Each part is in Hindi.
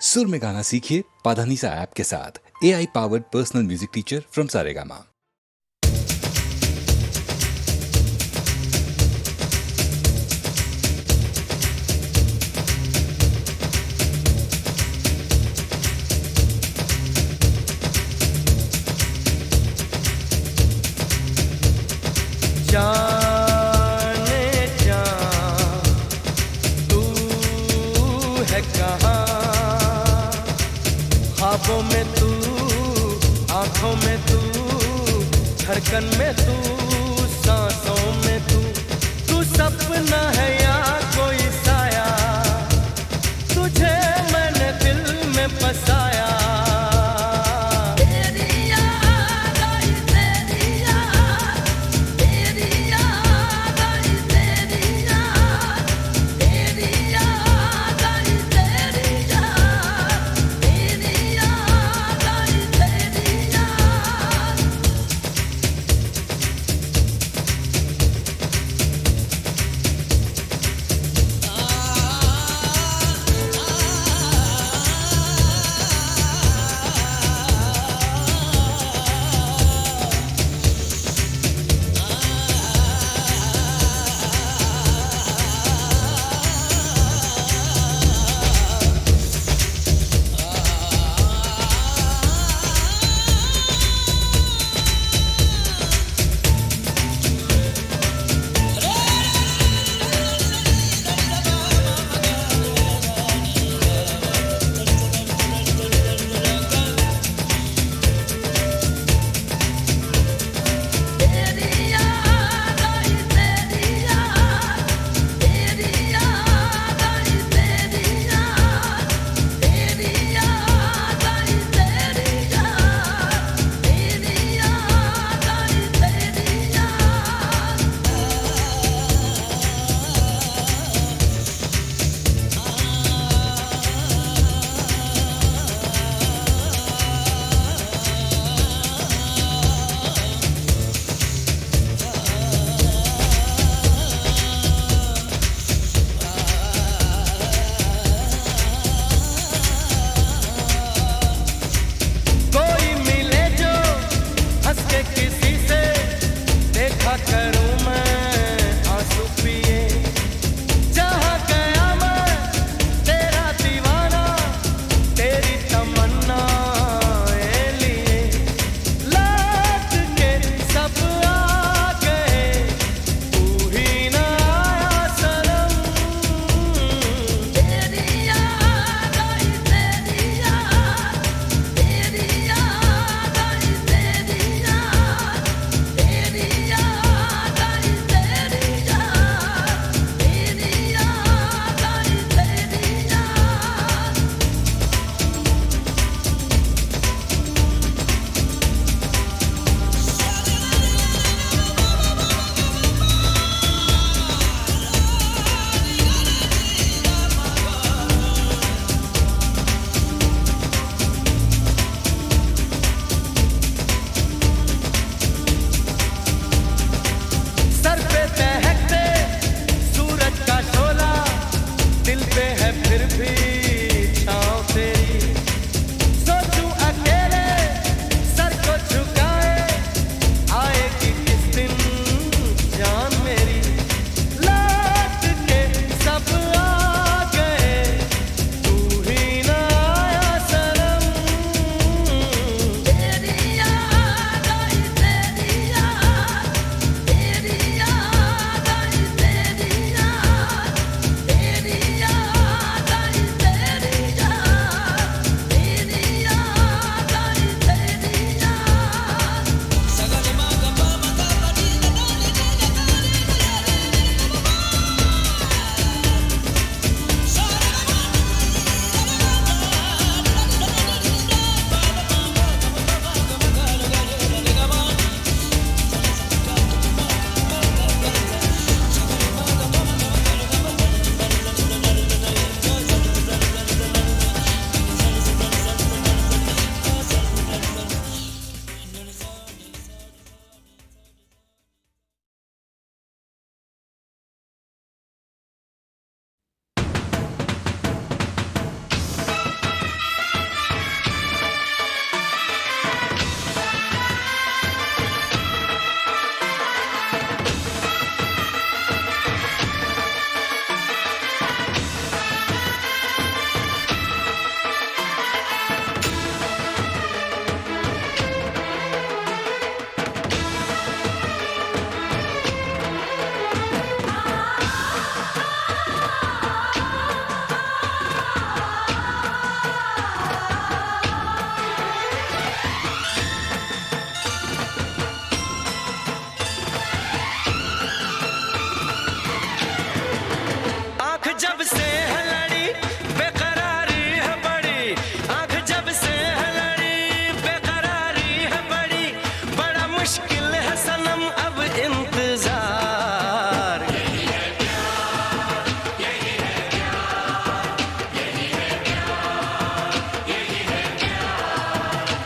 सुर में गाना सीखिए पाधानीसा ऐप के साथ। AI powered personal music teacher from Saregama. जाने जा तू है कहाँ, ख्वाबों में तू, आंखों में तू, धड़कन में तू, सांसों में तू सपना है या कोई साया, तुझे मैंने दिल में बसाया।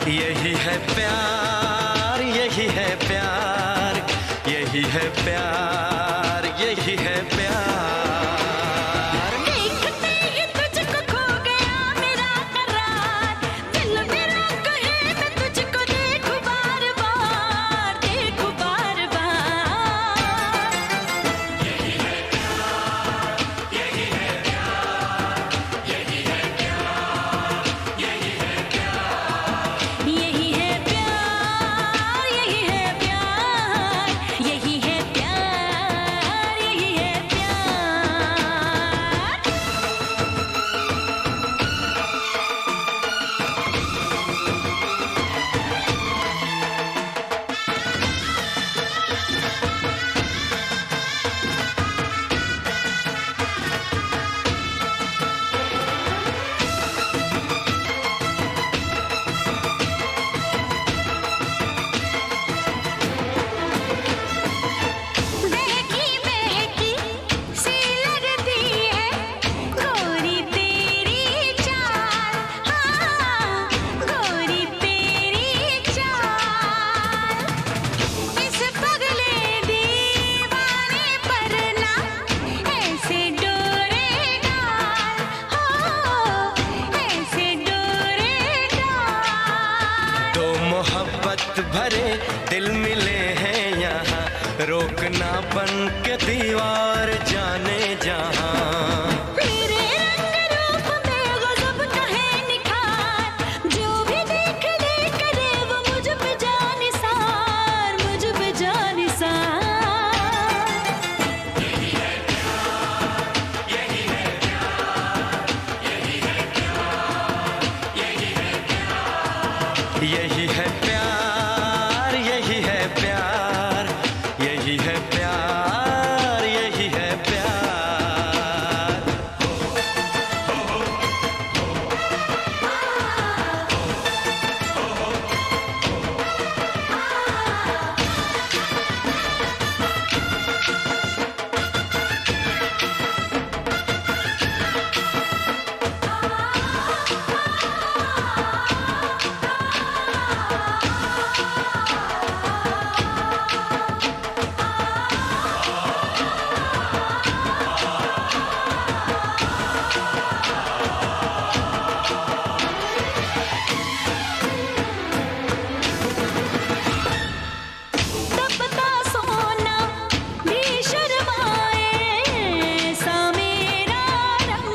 यही है प्यार, यही है प्यार, यही है प्यार, यही है प्यार। देखते ही तुझको खो गया मेरा करार, दिल मेरा कहे मैं तुझको देखूं बार बार, देखूं बार बार। यही है प्यार, यही है प्यार, यही है प्यार, यही है प्यार। यही है प्यार, यही है प्यार, यही है प्यार, यही है प्यार। बहकी बहकी सी लगती है गोरी तेरी चाल, हाँ गोरी तेरी चाल। इस पगले दीवाने पर ना ऐसे डोरे डाल, हो ऐसे डोरे डाल। दो मोहब्बत भरे दिल मिले हैं यहाँ, रोकना बन के दीवार जाने जहाँ। मेरे रंग रूप में गजब का है निखार, जो भी देख ले करे वो मुझ पे जानिसार, मुझ पे जानिसार। यही है प्यार, यही है प्यार, यही है प्यार, यही है प्यार। यही है प्यार, यही है प्यार, यही है प्यार, यही है प्यार। तपता सोना भी शर्माए, ऐसा मेरा रंग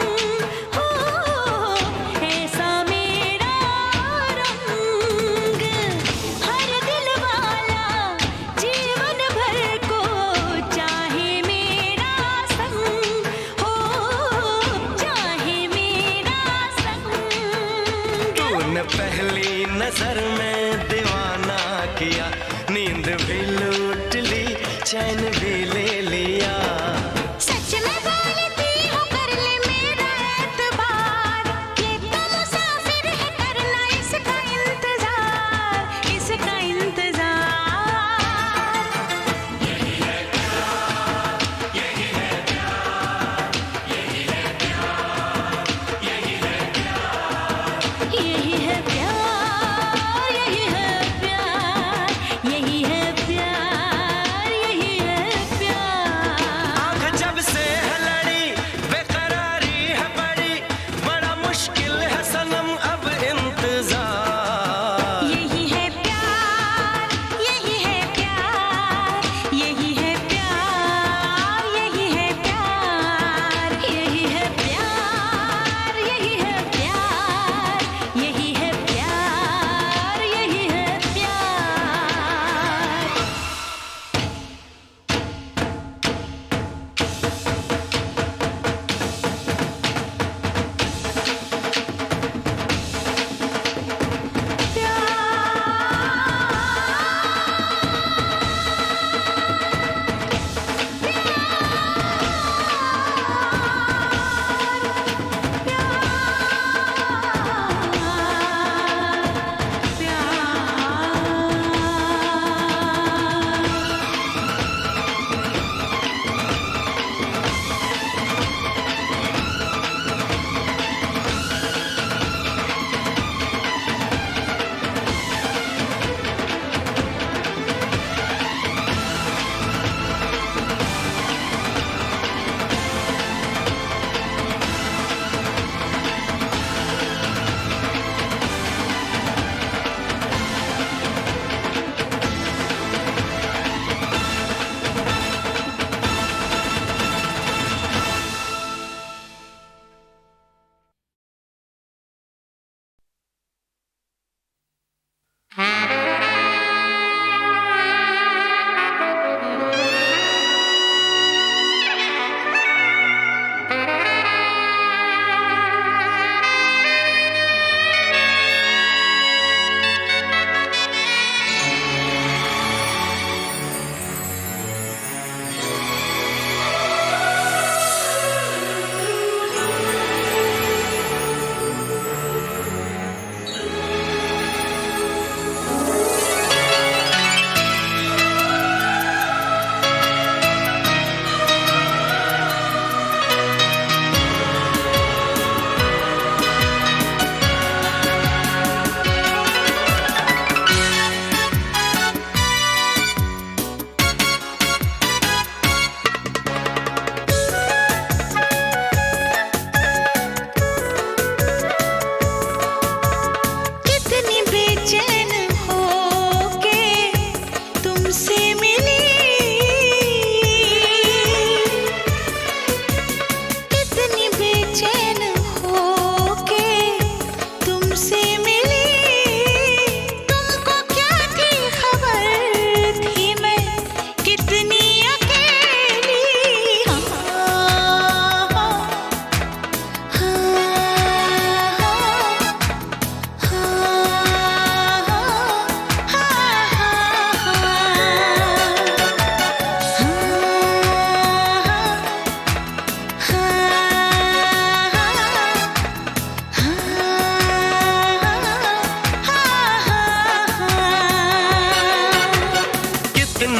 हो, ऐसा मेरा रंग। हर दिल वाला जीवन भर को चाहे मेरा संग हो, चाहे मेरा संग। तूने पहली नजर में दीवाना किया, नींद भी लूट ली, चैन भी ले लिया। सच में बोलती हूँ कर ले मेरा एतबार, ये तो मुसाफिर है करना इसका इंतजार, इसका इंतजार। यही है प्यार, यही है प्यार, यही है प्यार, यही है प्यार। यही है प्यार, यही है प्यार, यही है प्यार, यही है प्यार।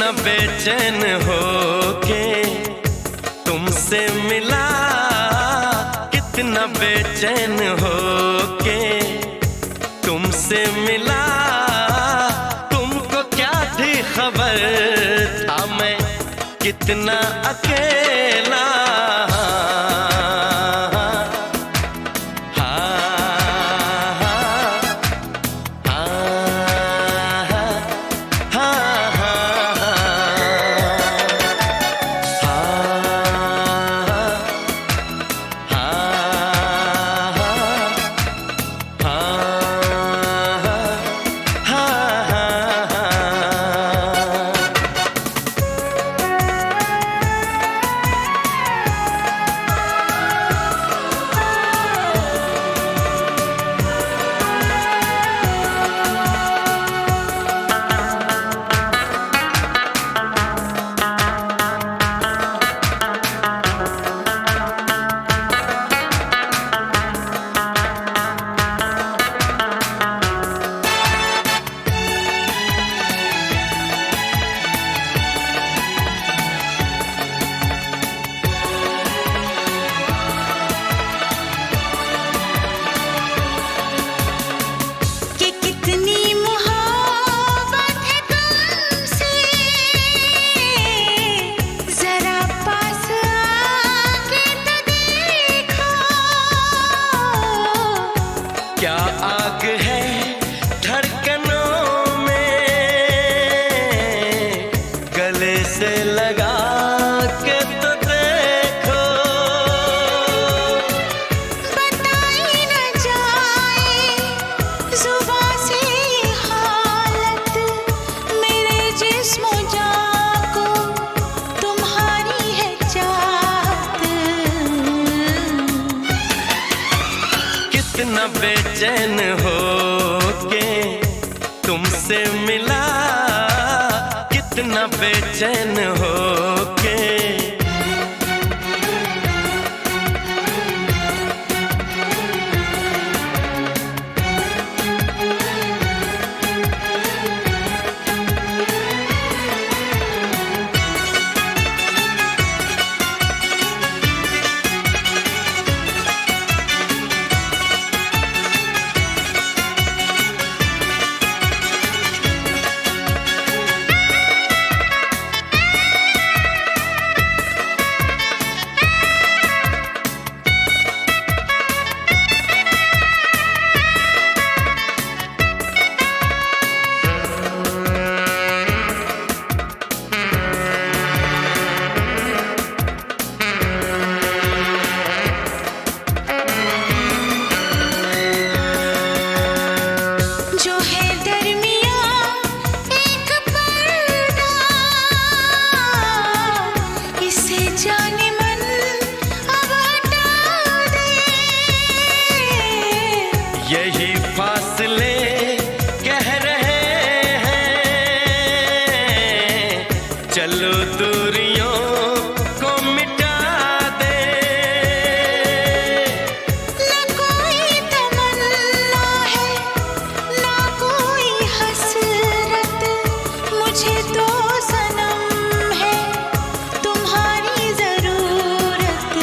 कितना बेचैन हो के तुमसे मिला, कितना बेचैन हो के तुमसे मिला। तुमको क्या थी खबर था मैं कितना अकेला। क्या आग है धड़कनों में, गले से लगा के तो देखो। बताई न जाए जुबां से हालत, मेरे जिस्म जान को तुम्हारी है चाहत। कितना बेचैन हो के तुमसे मिला, कितना बेचैन हो के। जो है दरमियाँ एक पर्दा, इसे जाने मन अब हटा दे। यही फासले कह रहे हैं, चलो दूरियों को मिटा दे। न कोई तमन्ना है ना कोई हसरत, मुझे तो सनम है तुम्हारी जरूरत।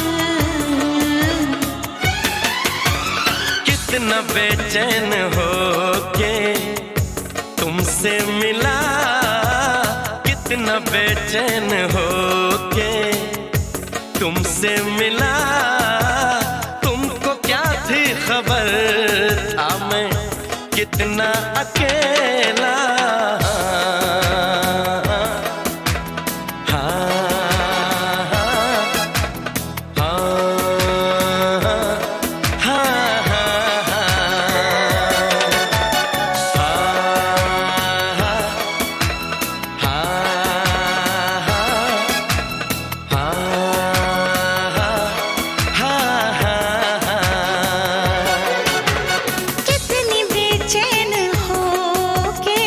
कितना बेचैन हो के तुमसे मिला, कितना बेचैन हो के तुमसे मिला। तुमको क्या थी खबर था मैं कितना अकेला। कितनी बेचैन हो के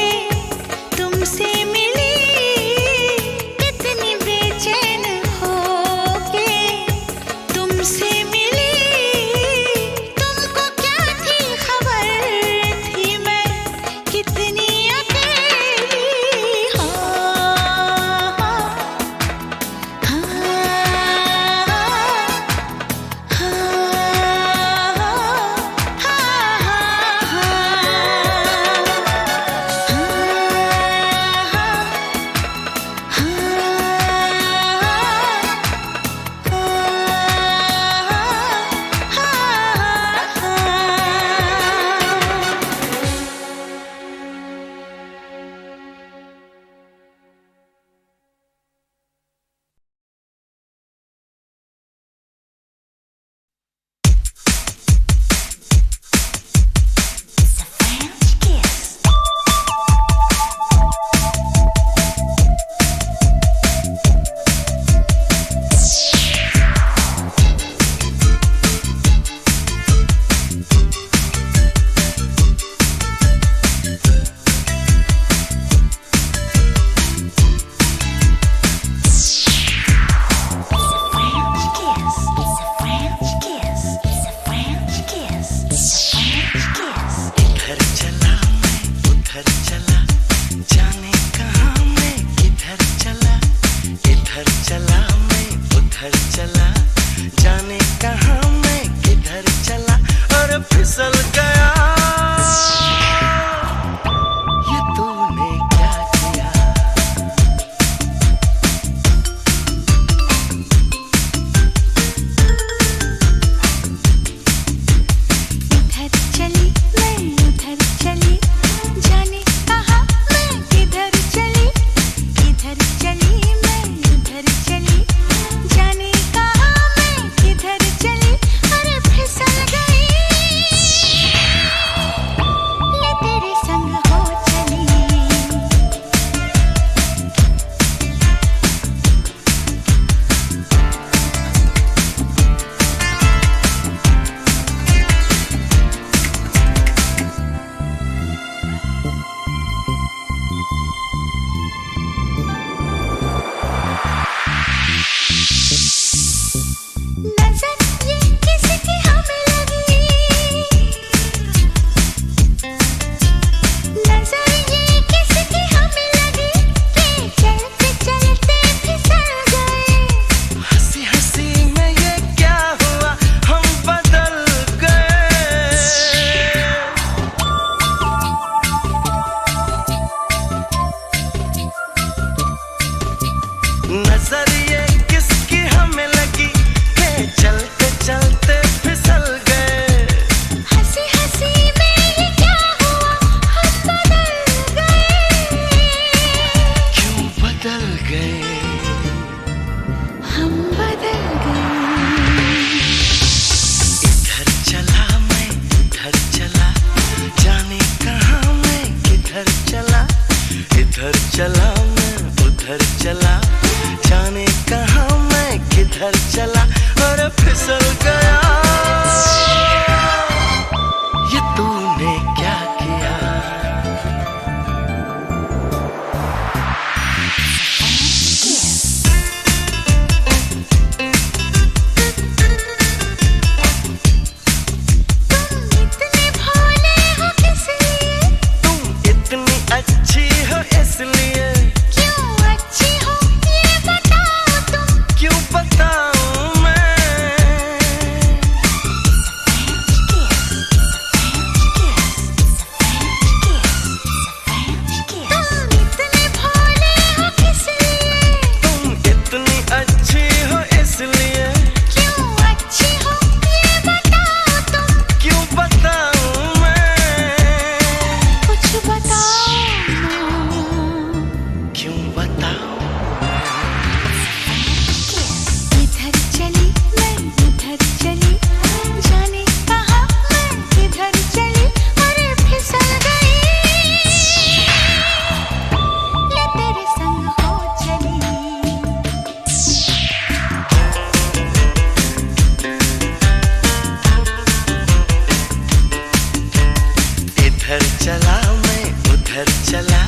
चला मैं उधर चला,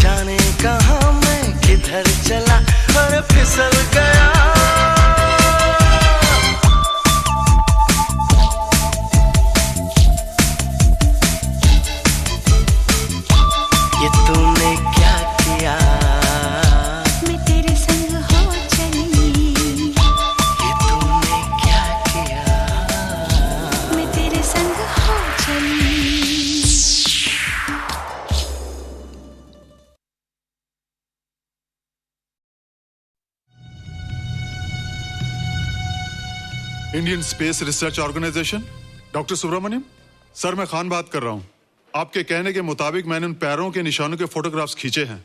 जाने कहाँ मैं किधर चला, और फिसल गया। ये तूने क्या किया, मैं तेरे संग हो चली, ये तूने क्या किया, मैं तेरे संग हो चली। Indian Space Research Organisation, doctor Subramaniam sir, मैं खान बात कर रहा हूँ। आपके कहने के मुताबिक मैंने उन पैरों के निशानों के फोटोग्राफ्स खींचे हैं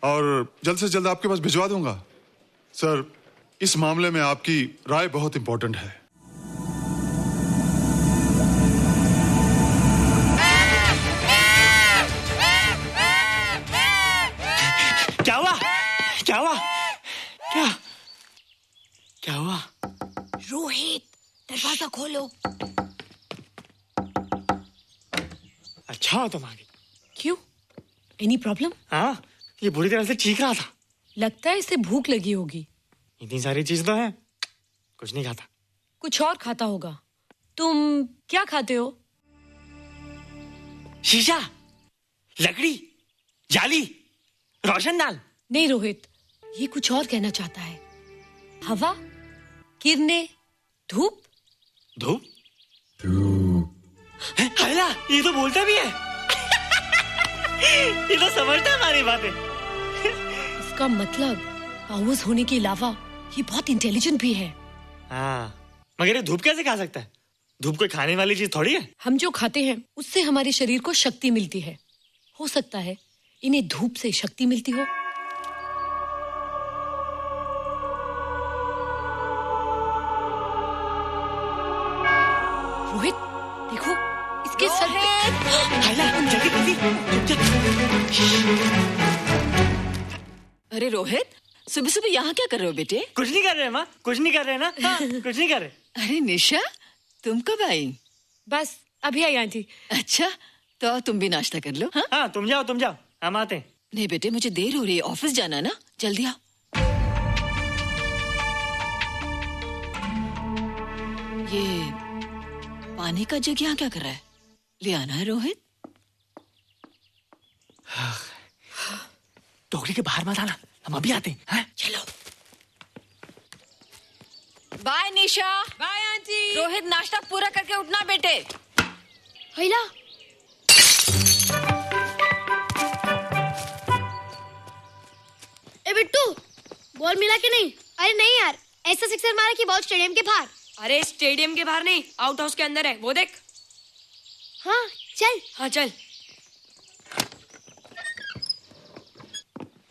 और जल्द से जल्द आपके पास भिजवा दूंगा। सर, इस मामले में आपकी राय बहुत इंपॉर्टेंट है। क्या हुआ, क्या हुआ, क्या क्या हुआ? रोहित, दरवाजा खोलो। अच्छा हो तुम आ गई। क्यों? Any problem? हाँ, ये बुरी तरह से चीख रहा था। लगता है इसे भूख लगी होगी। इतनी सारी चीज तो है, कुछ नहीं खाता। कुछ और खाता होगा। तुम क्या खाते हो? शीशा, लकड़ी, जाली, रोशनदान। नहीं रोहित, ये कुछ और कहना चाहता है। हवा, किरणें, धूप। धूप? हैला, ये तो बोलता भी है। ये तो समझता है हमारी बातें। इसका मतलब पावर्स होने के अलावा ये बहुत इंटेलिजेंट भी है। हाँ, मगर ये धूप कैसे खा सकता है? धूप कोई खाने वाली चीज थोड़ी है। हम जो खाते हैं उससे हमारे शरीर को शक्ति मिलती है। हो सकता है इन्हें धूप से शक्ति मिलती हो। रोहित, देखो इसके सर पे। हैला, जल्दी जल्दी। अरे रोहित, सुबह सुबह यहाँ क्या कर रहे हो बेटे? कुछ नहीं कर रहे माँ, कुछ नहीं कर रहे ना। हाँ, कुछ नहीं कर रहे। अरे निशा, तुम कब आई? बस अभी आई आंटी। अच्छा, तो तुम भी नाश्ता कर लो। हाँ? हाँ, तुम जाओ, हम आते हैं। नहीं बेटे, मुझे देर हो रही है, ऑफिस जाना है ना, जल्दी आओ। ये पानी का जग यहाँ क्या कर रहा है? ले आना है रोहित। टोकरी के बाहर मत आना, हम अभी आते हैं। हाँ? चलो। Bye Nisha. Bye aunty. Rohit, नाश्ता पूरा करके उठना बेटे। हैला, ए बिट्टू, बॉल मिला के नहीं? अरे नहीं यार, ऐसा सिक्सर मारा कि बॉल स्टेडियम के बाहर। अरे स्टेडियम के बाहर नहीं, आउट हाउस के अंदर है, वो देख। हाँ चल। हाँ चल।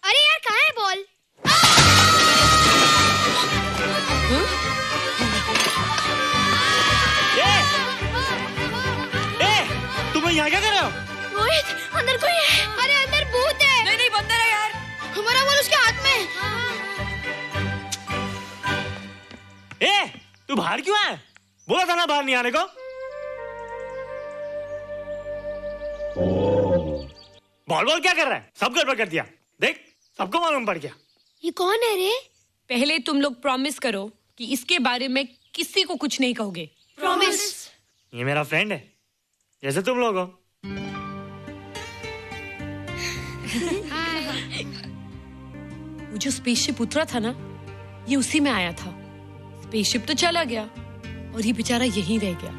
अरे यार, कहाँ है बॉल? तुम यहाँ क्या कर रहे हो? रोहित, अंदर कोई है। अरे अंदर भूत है। नहीं नहीं, बंद है यार। हमारा बॉल उसके हाथ में। तू बाहर क्यों है? बोला था ना बाहर नहीं आने को। बॉल क्या कर रहा है? सब गड़बड़ कर दिया। देख, सबको मालूम पड़ गया। ये कौन है रे? पहले तुम लोग प्रॉमिस करो कि इसके बारे में किसी को कुछ नहीं कहोगे। प्रॉमिस। ये मेरा फ्रेंड है, जैसे तुम लोग हो। वो जो स्पेसशिप उतरा था ना, ये उसी में आया था। स्पेसशिप तो चला गया और ये बेचारा यहीं रह गया।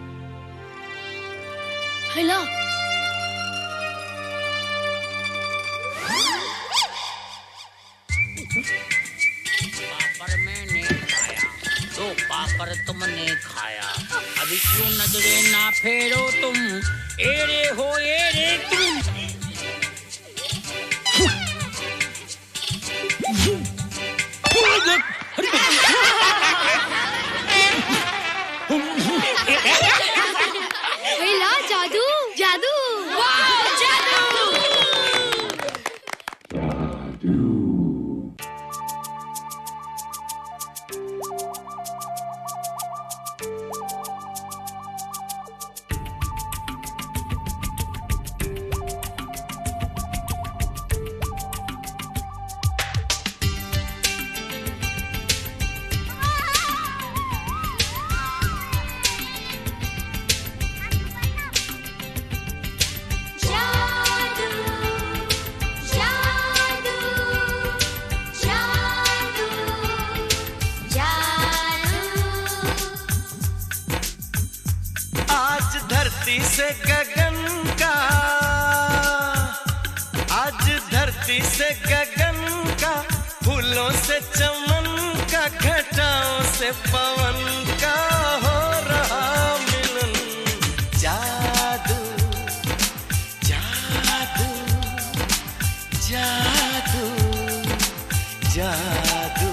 हैला, पापड़ मैंने खाया, दो पापड़ तुमने खाया, अभी क्यों नजरे ना फेरो तुम, एरे हो एरे तुम। हैला, जादू जादू। वाह, जादू। धरती से गगन का, फूलों से चमन का, घटाओं से पवन का हो रहा मिलन। जादू जादू जादू जादू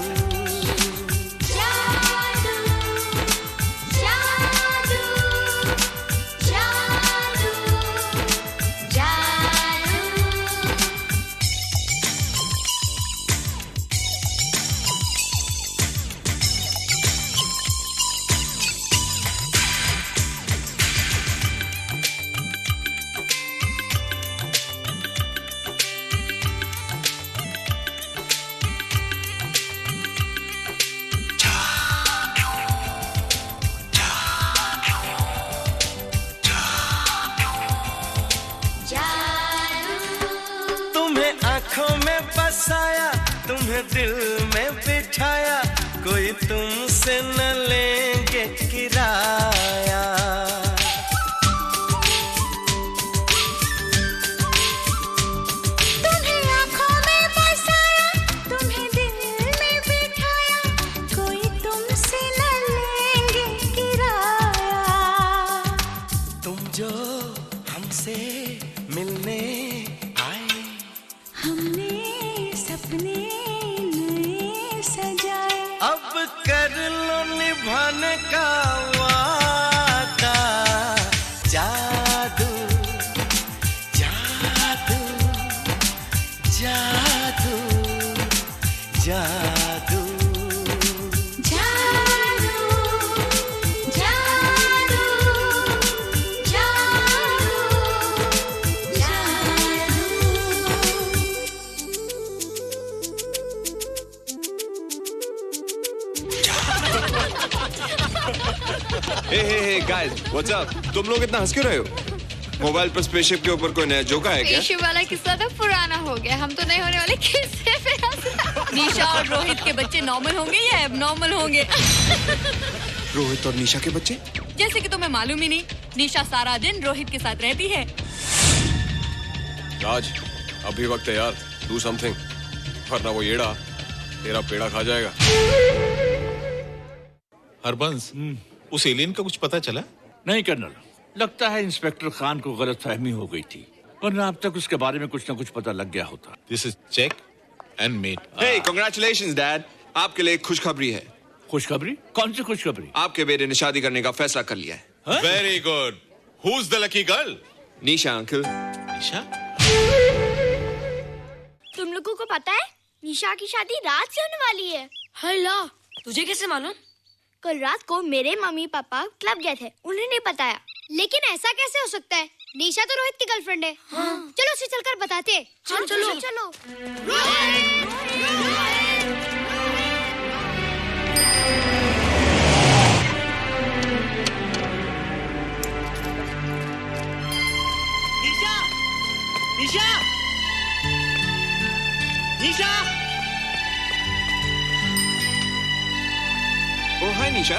आँखों में बसाया, तुम्हें दिल में बिठाया, कोई तुमसे न लेंगे किराया। तुम्हें आँखों में बसाया, तुम्हें दिल में बिठाया, कोई तुमसे न लेंगे किराया। तुम जो हमसे मिलने हमने सपने नए सजाए, अब कर लो निभाने का वादा। जादू जादू जादू जादू हे गाइस, व्हाट्स अप? तुम लोग इतना हंस क्यों रहे हो? मोबाइल पर स्पेसशिप के ऊपर कोई नया जोका है क्या? स्पेसशिप वाला किस्सा तो पुराना हो गया, हम तो नए होने वाले किस्से पे हंस रहे हैं। निशा और रोहित के बच्चे नॉर्मल होंगे या एबनॉर्मल होंगे? रोहित और निशा के बच्चे? जैसे कि तुम्हें मालूम ही नहीं, निशा सारा दिन रोहित के साथ रहती है। राज, अभी वक्त है यार, डू समथिंग, वरना वो येड़ा तेरा पेड़ा खा जाएगा। हरबंस, उस एलियन का कुछ पता चला? नहीं कर्नल, लगता है इंस्पेक्टर खान को गलतफहमी हो गई थी, वरना अब तक उसके बारे में कुछ न कुछ पता लग गया होता। This is check and mate. Hey, congratulations dad, आपके लिए एक खुशखबरी है। खुशखबरी? कौन सी खुशखबरी? आपके बेटे ने शादी करने का फैसला कर लिया है। Very good. Who is the lucky girl? Nisha uncle. Nisha? तुम लोगों को पता है निशा की शादी रात से होने वाली है। हल्ला, तुझे कैसे मालूम? कल रात को मेरे मम्मी पापा क्लब गए थे, उन्होंने बताया। लेकिन ऐसा कैसे हो सकता है? निशा तो रोहित की गर्लफ्रेंड है। हाँ। चलो उसे चलकर बताते हैं। चलो चलो चलो। निशा, निशा, निशा। ओ हाय निशा।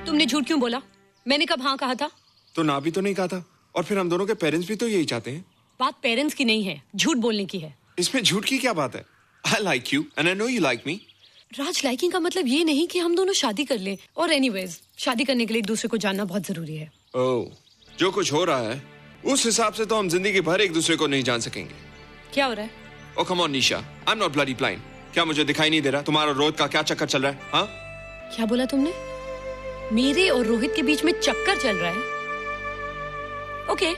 तुमने झूठ क्यों बोला? मैंने कब हाँ कहा था? तो ना भी तो नहीं कहा था, और फिर हम दोनों के पेरेंट्स भी तो यही चाहते हैं। बात पेरेंट्स की नहीं है, झूठ बोलने की है। इसमें झूठ की क्या बात है? I like you and I know you like me. Raj, liking का मतलब ये नहीं कि हम दोनों शादी कर लें। और एनीवेज, शादी करने के लिए एक दूसरे को जानना बहुत जरूरी है। ओह, जो कुछ हो रहा है उस हिसाब से तो हम जिंदगी भर एक दूसरे को नहीं जान सकेंगे। क्या हो रहा है? Oh come on Nisha, I'm not bloody blind. क्या मुझे दिखाई नहीं दे रहा तुम्हारा रोहित का क्या चक्कर चल रहा है? हाँ? क्या बोला तुमने? मेरे और रोहित के बीच में चक्कर चल रहा है? Okay,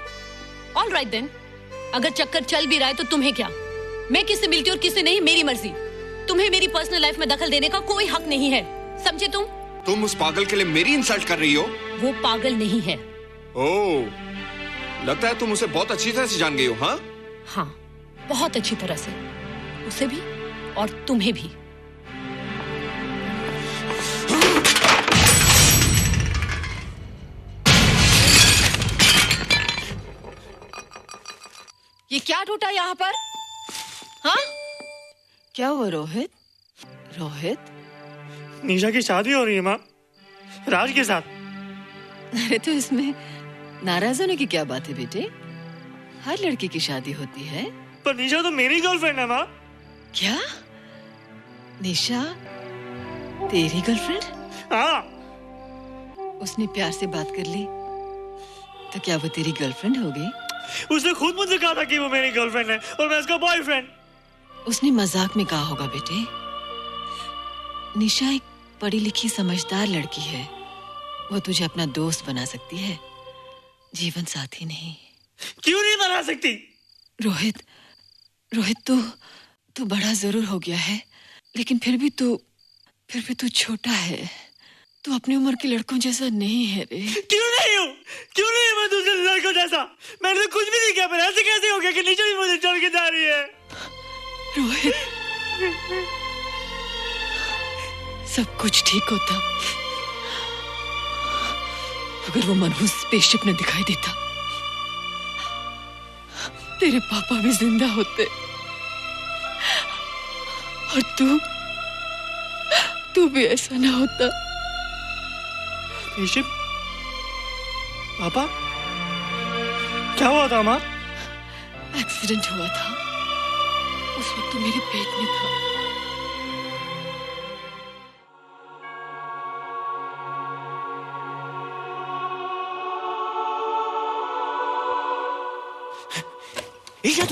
all right then. अगर चक्कर चल भी रहा है तो तुम्हें क्या? मैं किससे मिलती और किससे नहीं, मेरी मर्जी। तुम्हें मेरी पर्सनल लाइफ में दखल देने का कोई हक नहीं है, समझे तुम? तुम उस पागल के लिए मेरी इंसल्ट कर रही हो? वो पागल नहीं है। ओह, लगता है तुम उसे बहुत अच्छी तरह से जान गई हो। हाँ? हाँ, बहुत अच्छी तरह से, उसे भी और तुम्हें भी। ये क्या टूटा यहाँ पर? हाँ? क्या हुआ रोहित? रोहित? निशा की शादी हो रही है माँ, राज के साथ। अरे तो इसमें नाराज होने की क्या बात है बेटे? हर लड़की की शादी होती है। पर निशा तो मेरी गर्लफ्रेंड है माँ। क्या? निशा तेरी गर्लफ्रेंड? हाँ। उसने प्यार से बात कर ली तो क्या वो तेरी गर्लफ्रेंड हो गई? उसने खुद मुझसे कहा था कि वो मेरी गर्लफ्रेंड है और मैं उसका बॉयफ्रेंड। उसने मजाक में कहा होगा बेटे। निशा एक पढ़ी लिखी समझदार लड़की है। वो तुझे अपना दोस्त बना सकती है, जीवन साथी नहीं। क्यों नहीं बना सकती? रोहित, तू बड़ा जरूर हो गया है, लेकिन फिर भी तू छोटा है। तू अपनी उम्र के लड़कों जैसा नहीं है रे। क्यों नहीं हूँ? क्यों नहीं मैं दूसरे लड़कों जैसा? मैंने तो कुछ भी नहीं किया, पर ऐसे कैसे हो गया कि निशा भी मुझे छोड़ के जा रही है? रोहित, सब कुछ ठीक होता अगर वो मनहूस स्पेसशिप न दिखाई देता। तेरे पापा भी जिंदा होते और तू भी ऐसा ना होता। स्पेसशिप? पापा? क्या हुआ था माँ? एक्सीडेंट हुआ था, उस वक्त तू मेरे पेट में था।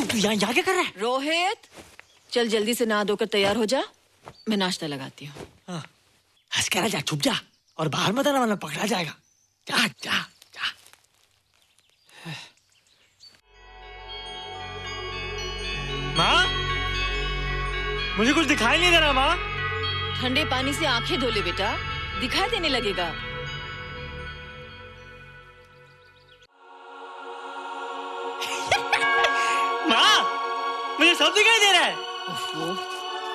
तू यहाँ क्या कर रहा है? रोहित, चल जल्दी से नहा धोकर तैयार हो जा, मैं नाश्ता लगाती हूँ। हंस कर जा, छुप जा और बाहर मत आना वरना पकड़ा जाएगा। जा जा जा। माँ, मुझे कुछ दिखाई नहीं दे रहा माँ। ठंडे पानी से आंखें धो ले बेटा, दिखाई देने लगेगा। मुझे सब दिखाई दे रहा है।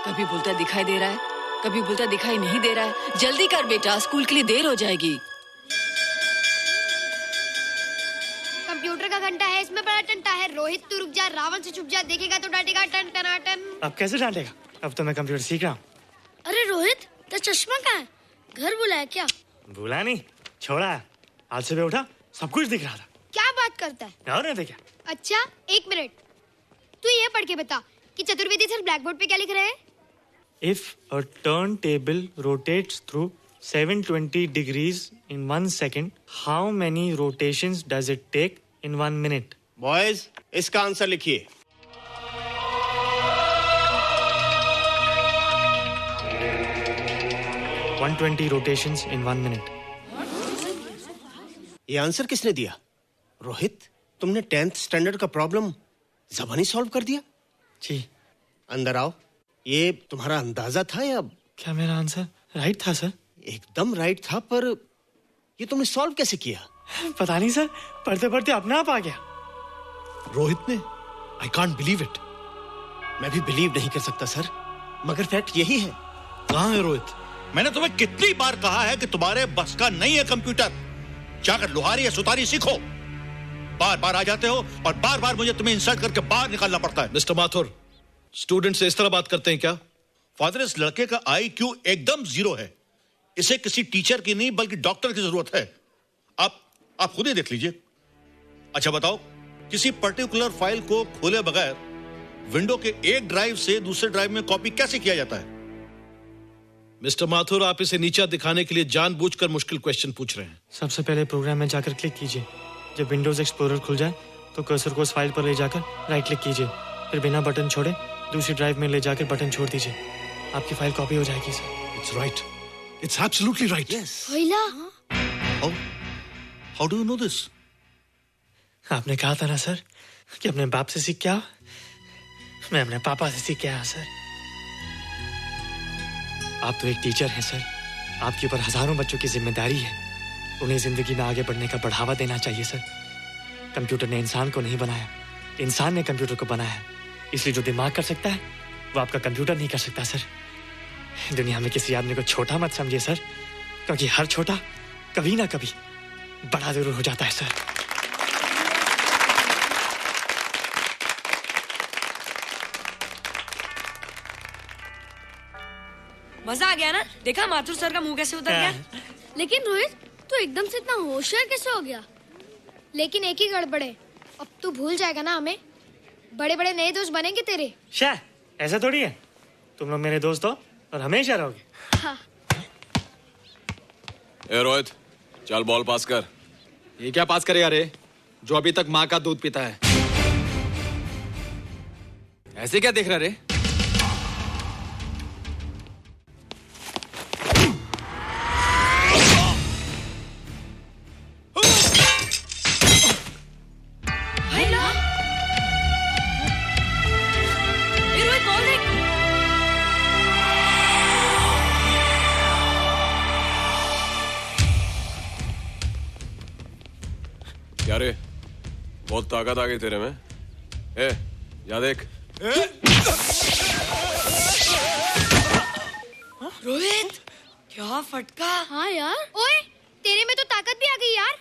कभी बोलता दिखाई दे रहा है, कभी बोलता दिखाई नहीं दे रहा है। जल्दी कर बेटा, स्कूल के लिए देर हो जाएगी। कंप्यूटर का घंटा है, इसमें बड़ा टंटा है। रोहित तू रुक जा, रावण से छुप जा, देखेगा तो डांटेगा टन टनाटन। अब कैसे डांटेगा? अब तो मैं कंप्यूटर सीख रहा हूँ। अरे रोहित, तेरा चश्मा कहाँ है? घर बुलाया क्या? भूला नहीं, छोड़ा है। आज सुबह उठा, सब कुछ दिख रहा था। क्या बात करता है? और नहीं देखा? अच्छा, एक मिनट, तू ये पढ़ के बता कि चतुर्वेदी सर ब्लैक बोर्ड पे क्या लिख रहे हैं? If a turntable rotates through 720 degrees in 1 second, how many rotations does it take in 1 minute? Boys, इसका आंसर लिखिए। – 120 rotations in 1 minute. ये आंसर किसने दिया? रोहित, तुमने 10th स्टैंडर्ड का प्रॉब्लम ज़बानी सॉल्व कर दिया? जी। अंदर आओ। ये तुम्हारा अंदाजा था या? क्या मेरा आंसर राइट था सर? एकदम राइट था, पर ये तुमने सॉल्व कैसे किया? पता नहीं सर, पढ़ते पढ़ते अपने आप आ गया। रोहित ने? I can't believe it. मैं भी बिलीव नहीं कर सकता सर, मगर फैक्ट यही है। कहाँ है रोहित? मैंने तुम्हें कितनी बार कहा है कि तुम्हारे बस का नहीं है कंप्यूटर। जाकर लोहारी या सुतारी सीखो। बार बार आ जाते हो और बार बार मुझे तुम्हें इंसल्ट करके बाहर निकालना पड़ता है। मिस्टर माथुर, स्टूडेंट से इस तरह बात करते हैं क्या? फादर, इस लड़के का IQ एकदम 0 है। इसे किसी टीचर की नहीं बल्कि डॉक्टर की जरूरत है। आप खुद ही देख लीजिए। अच्छा बताओ, किसी पर्टिकुलर फाइल को खोले बगैर विंडो के एक ड्राइव से दूसरे ड्राइव में कॉपी कैसे किया जाता है? मिस्टर माथुर, आप इसे नीचा दिखाने के लिए जानबूझकर मुश्किल क्वेश्चन पूछ रहे हैं। सबसे पहले प्रोग्राम में जाकर क्लिक कीजिए। जब विंडोज एक्सप्लोरर खुल जाए तो कर्सर को उस फाइल पर ले जाकर राइट क्लिक कीजिए, फिर बिना बटन छोड़े दूसरी ड्राइव में ले जाकर बटन छोड़ दीजिए। आपकी फाइल कॉपी हो जाएगी sir. It's right, it's absolutely right. How do you know this? आपने कहा था ना सर कि अपने बाप से सीख के आओ। मैं अपने पापा से सीख के आया सर। आप तो एक टीचर हैं सर, आपके ऊपर हजारों बच्चों की जिम्मेदारी है। उन्हें जिंदगी में आगे बढ़ने का बढ़ावा देना चाहिए सर। कंप्यूटर ने इंसान को नहीं बनाया, इंसान ने कंप्यूटर को बनाया। इसलिए जो दिमाग कर सकता है वो आपका कंप्यूटर नहीं कर सकता सर। दुनिया में किसी आदमी को छोटा मत समझिए सर, क्योंकि हर छोटा कभी ना कभी बड़ा जरूर हो जाता है सर। मजा आ गया ना? देखा माथुर सर का मुंह कैसे उतर गया? लेकिन रोहित, तू एकदम से इतना होशियार कैसे हो गया? लेकिन एक ही गड़बड़ है, अब तू भूल जाएगा ना हमें। बड़े बड़े नए दोस्त बनेंगे तेरे। शा, ऐसा थोड़ी है। तुम लोग मेरे दोस्त हो और हमेशा रहोगे। हाँ। ए रोहित, चल बॉल पास कर। ये क्या पास करेगा रे, जो अभी तक माँ का दूध पीता है? ऐसे क्या देख रहा रे? क्या रे, बहुत ताकत आ गई तेरे में। ए, या देख। रोहित, क्या फटका। हाँ यार। ओए, तेरे में तो ताकत भी आ गई यार।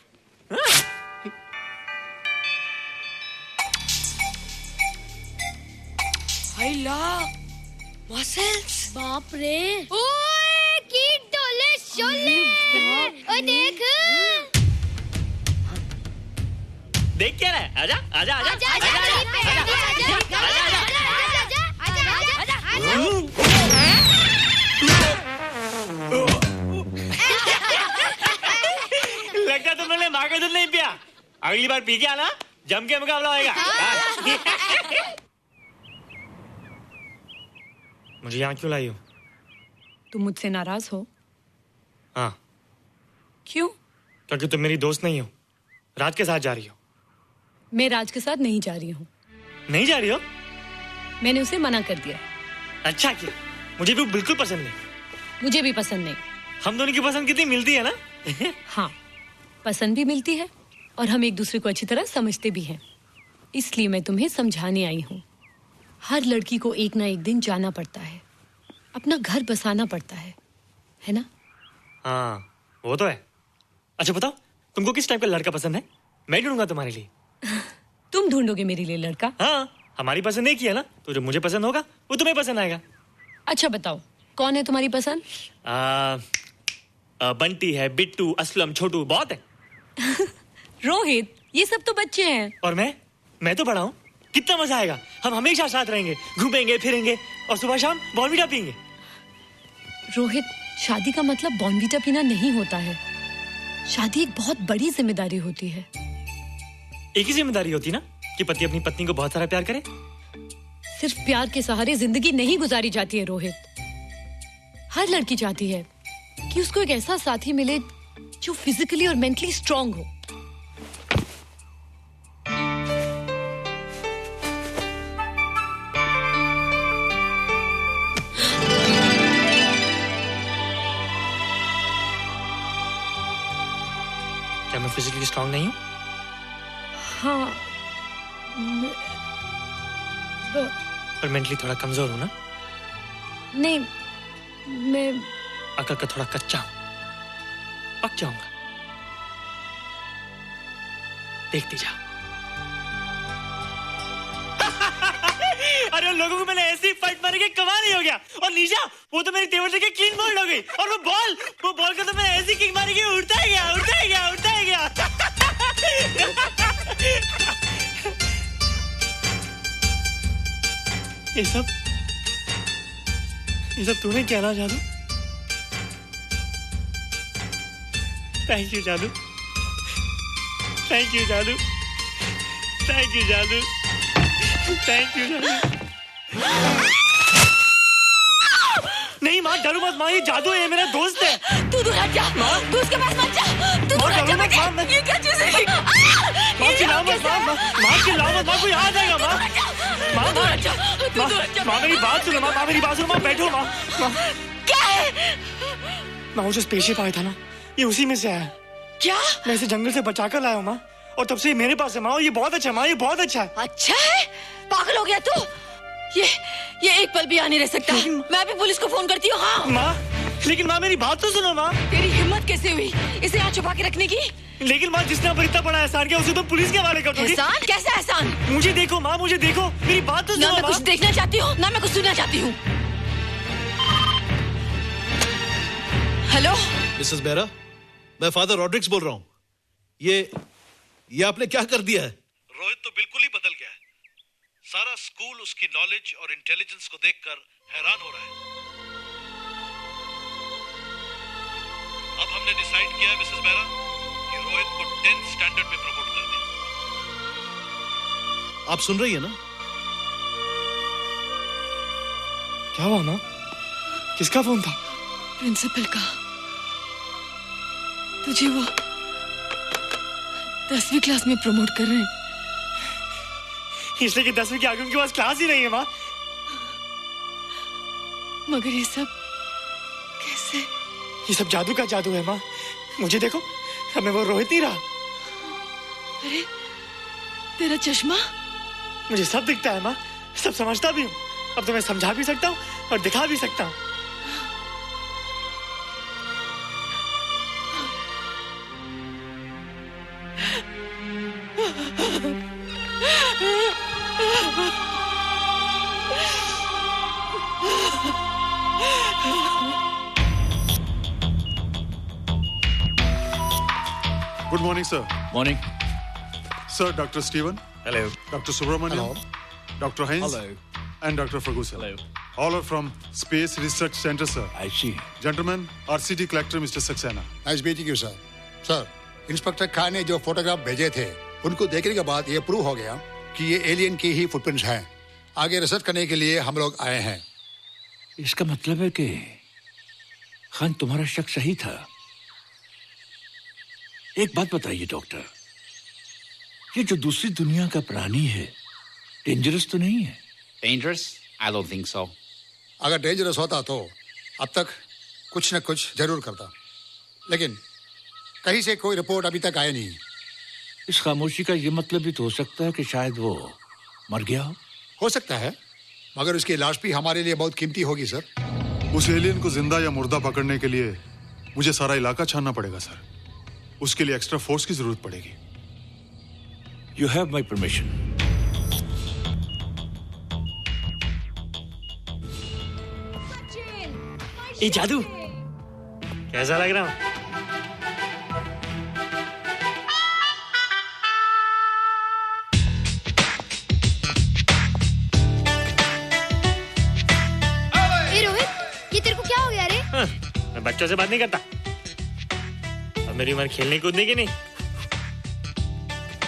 हाय ला, मसल्स। बाप रे। ओए, की डोले शोले। ओए देख। देख क्या रहा है? आजा आजा आजा आजा आजा लगता तुम लोगों ने माँ का दूध नहीं पिया। अगली बार पी के आना, जम के मुकाबला होएगा। मुझे यहाँ क्यों लाई हो? तुम मुझसे नाराज हो? हाँ। क्यों? क्योंकि तुम मेरी दोस्त नहीं हो, राज के साथ जा रही हो। मैं राज के साथ नहीं जा रही हूँ। नहीं जा रही हो? मैंने उसे मना कर दिया। अच्छा किया, मुझे भी बिल्कुल पसंद नहीं। मुझे भी पसंद नहीं। हम दोनों की पसंद कितनी मिलती है ना? हाँ, पसंद भी मिलती है और हम एक दूसरे को अच्छी तरह समझते भी हैं। इसलिए मैं तुम्हें समझाने आई हूँ। हर लड़की को एक ना एक दिन जाना पड़ता है, अपना घर बसाना पड़ता है ना? हाँ, वो तो है। अच्छा बताओ, तुमको किस टाइप का लड़का पसंद है? मैं ढूंढूंगा तुम्हारे लिए। तुम ढूंढोगे मेरे लिए लड़का? हाँ, हमारी पसंद एक ही है ना, तो जो मुझे पसंद होगा वो तुम्हें पसंद आएगा। अच्छा बताओ, कौन है तुम्हारी पसंद? बंटी है, बिट्टू, असलम, छोटू, बहुत है। रोहित, ये सब तो बच्चे हैं। और मैं तो बड़ा हूँ। कितना मजा आएगा, हम हमेशा साथ रहेंगे, घूमेंगे फिरेंगे और सुबह शाम बॉर्नवीटा पीएंगे। रोहित, शादी का मतलब बॉर्नवीटा पीना नहीं होता है। शादी एक बहुत बड़ी जिम्मेदारी होती है। एक ही जिम्मेदारी होती ना कि पति अपनी पत्नी को बहुत सारा प्यार करे। सिर्फ प्यार के सहारे जिंदगी नहीं गुजारी जाती है रोहित। हर लड़की चाहती है कि उसको एक ऐसा साथी मिले जो फिजिकली और मेंटली स्ट्रांग हो। क्या मैं फिजिकली स्ट्रांग नहीं हूँ? हाँ, पर मेंटली थोड़ा कमजोर हूँ ना? नहीं, मैं अकल का थोड़ा कच्चा हूँ, पक जाऊंगा। देखती जा। अरे उन लोगों को मैंने ऐसी फाइट मारी कि कमाल ही हो गया। और निशा, वो तो मेरी टेबल से क्लीन बॉल हो गई। और वो बॉल का तो मैंने ऐसी किक मारी कि उड़ता ही गया। ये सब तूने क्या ना जादू? थैंक यू जादू। थैंक यू जादू। थैंक यू जादू। थैंक यू जादू। नहीं माँ, डरो मत माँ, ये जादू है, मेरा दोस्त है। तू दूर हट जा। तू उसके पास मत जा। तू दूर हट जा बेटे। ये क्या चीज़ है? माँ चिल्लाओ मत, माँ चिल्लाओ मत, माँ कोई आ जाएगा। माँ मेरी बात सुनो, माँ मेरी बात सुनो, माँ बैठो। माँ क्या है? माँ वो जो स्पेसशिप आया था ना, ये उसी में से आया। क्या? मैं इसे जंगल से बचाकर लाया हूँ माँ, और तब से ये मेरे पास है माँ। और ये बहुत अच्छा है माँ, ये बहुत अच्छा है। अच्छा है? पागल हो गया तू? ये एक पल भी यहाँ नहीं रह सकता। मैं अभी पुलिस को फोन करती हूँ। हाँ माँ, लेकिन माँ मेरी बात तो सुनो माँ। तेरी हिम्मत कैसे हुई इसे यहाँ छुपा के रखने की? लेकिन माँ, जिसने अब इतना बड़ा एहसान किया उसे तो पुलिस के हवाले कर दोगी। एहसान? कैसा एहसान? मुझे देखो माँ, मुझे देखो, मेरी बात तो सुनो। ना मैं कुछ देखना चाहती हूँ, ना मैं कुछ सुनना चाहती हूँ। हेलो मिसेस बेरा, मैं फादर रॉड्रिक्स बोल रहा हूँ। ये आपने क्या कर दिया है? रोहित तो बिल्कुल ही बदल गया है। सारा स्कूल उसकी नॉलेज और इंटेलिजेंस को देखकर हैरान हो रहा है। अब हमने डिसाइड किया है मिसेस मेहरा कि रोहित को 10th स्टैंडर्ड में प्रमोट कर दें। आप सुन रही है ना? क्या हुआ माँ? किसका फोन था? प्रिंसिपल का। तुझे वो 10वीं क्लास में प्रमोट कर रहे हैं। इसलिए कि 10वीं के आगे उनके पास क्लास ही नहीं है माँ। मगर ये सब कैसे? ये सब जादू का जादू है माँ। मुझे देखो, हमें वो रोहित नहीं रहा। अरे तेरा चश्मा? मुझे सब दिखता है माँ, सब समझता भी हूँ। अब तो मैं समझा भी सकता हूँ और दिखा भी सकता हूँ। Good morning, sir. Morning. Sir, Dr. Stephen. Hello. Dr. Subramaniam. Dr. Heinz. Hello. And Dr. Ferguson. Hello. All are from Space Research Center, sir. I see. Gentlemen, RCT collector, Mr. Saxena. Nice meeting you sir. Sir, inspector Khan ने जो फोटोग्राफ भेजे थे, उनको देखने के बाद ये प्रूव हो गया कि ये एलियन की ही फुटप्रिंट्स हैं। आगे रिसर्च करने के लिए हम लोग आए हैं। इसका मतलब है कि खान तुम्हारा शक सही था। एक बात बताइए डॉक्टर, ये जो दूसरी दुनिया का प्राणी है, डेंजरस तो नहीं है? Dangerous? I don't think so. अगर डेंजरस होता तो अब तक कुछ न कुछ जरूर करता, लेकिन कहीं से कोई रिपोर्ट अभी तक आई नहीं। इस खामोशी का ये मतलब भी तो हो सकता है कि शायद वो मर गया हो सकता है, मगर उसकी लाश भी हमारे लिए बहुत कीमती होगी सर। उस एलियन को जिंदा या मुर्दा पकड़ने के लिए मुझे सारा इलाका छानना पड़ेगा सर। उसके लिए एक्स्ट्रा फोर्स की जरूरत पड़ेगी। You have my permission. ये जादू कैसा लग रहा हूँ? रोहित, ये तेरे को क्या हो गया रे? मैं बच्चों से बात नहीं करता। अब मेरी उम्र खेलने कूदने की नहीं,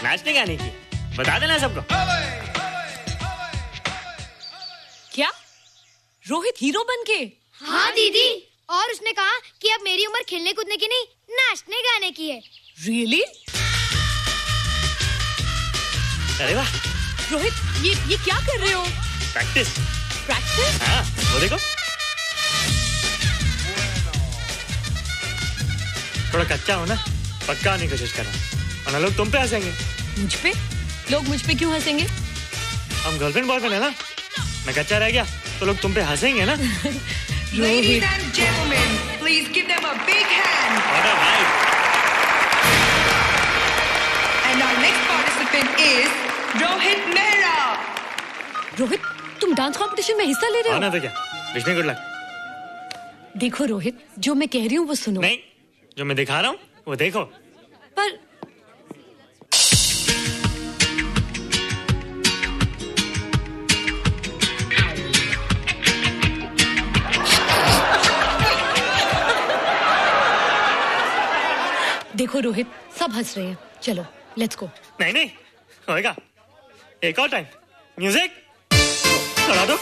नाचने गाने की। बता देना सबको। क्या रोहित हीरो बन के? हाँ दीदी, और उसने कहा कि अब मेरी उम्र खेलने कूदने की नहीं, नाचने गाने की है। रियली? अरे वाह रोहित, ये क्या कर रहे हो? प्रैक्टिस। प्रैक्टिस? हाँ, वो देखो। थोड़ा कच्चा हो ना, पक्का होने की कोशिश कर रहा हूँ, वरना लोग तुम पे हंसेंगे। मुझ पे? लोग मुझ पे क्यों हंसेंगे? हम गर्लफ्रेंड बॉयफ्रेंड है ना, मैं कच्चा रह गया तो लोग तुम पे हंसेंगे ना। Ladies and gentlemen, please give them a big hand. What a vibe. And our next participant is Rohit Mehra. Rohit, तुम डांस कंपटीशन में हिस्सा ले रहे हो? ना तो क्या, विश मी गुड लक। देखो रोहित, जो मैं कह रही हूँ वो सुनो। नहीं, जो मैं दिखा रहा हूँ वो देखो। पर देखो रोहित, सब हंस रहे हैं। चलो लेट्स गो। नहीं नहीं होएगा, एक और टाइम। म्यूजिक लगा दो।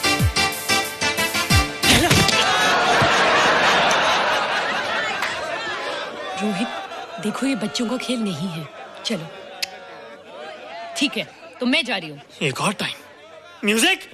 रोहित देखो, ये बच्चों का खेल नहीं है। चलो ठीक है, तो मैं जा रही हूँ। एक और time. Music.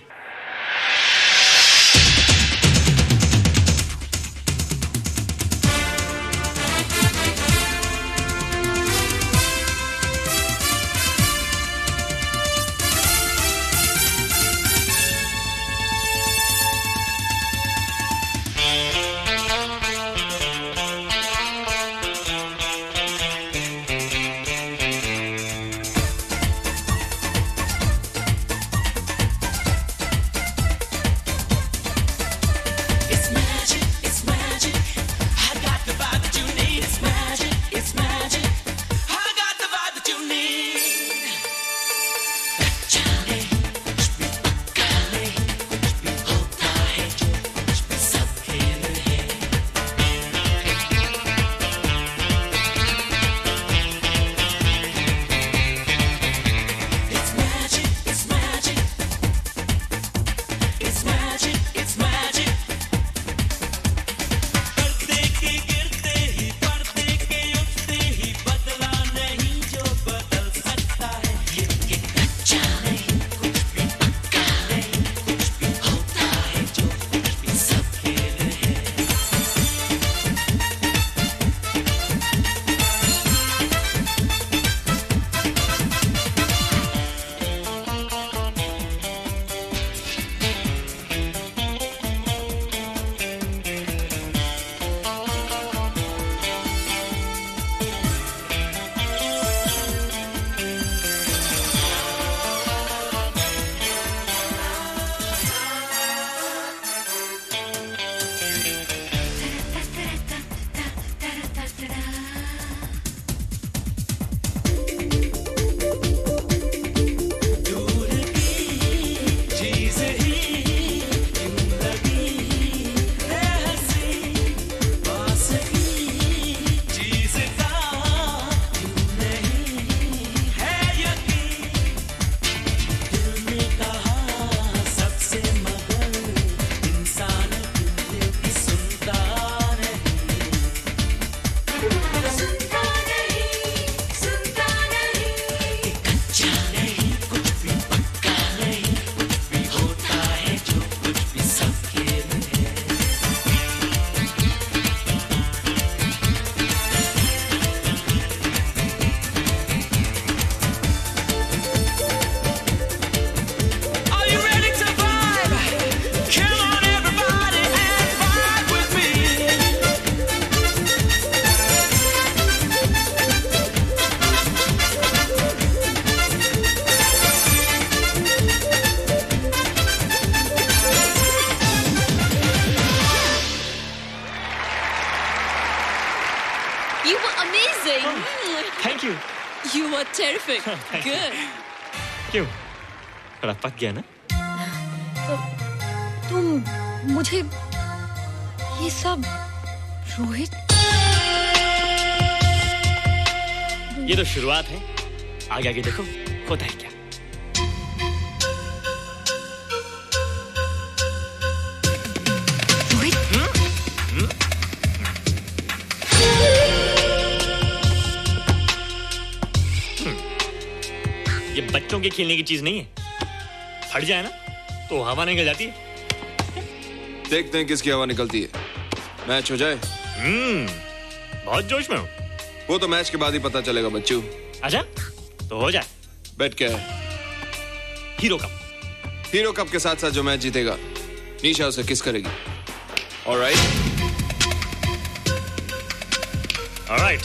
were terrific. Good. क्यों? थोड़ा पक गया ना? तुम मुझे ये सब रोहित ये तो शुरुआत है, आगे आगे देखो होता है क्या। ये बच्चों के खेलने की चीज नहीं है, फट जाए ना तो हवा निकल जाती है। देखते हैं किसकी हवा निकलती है। मैच हो जाए। बहुत जोश में हूँ। वो तो मैच के बाद ही पता चलेगा बच्चू। अच्छा तो हो जाए। बेट क्या है? Hero cup. हीरो कप के साथ साथ जो मैच जीतेगा निशा उसे किस करेगी। Alright alright.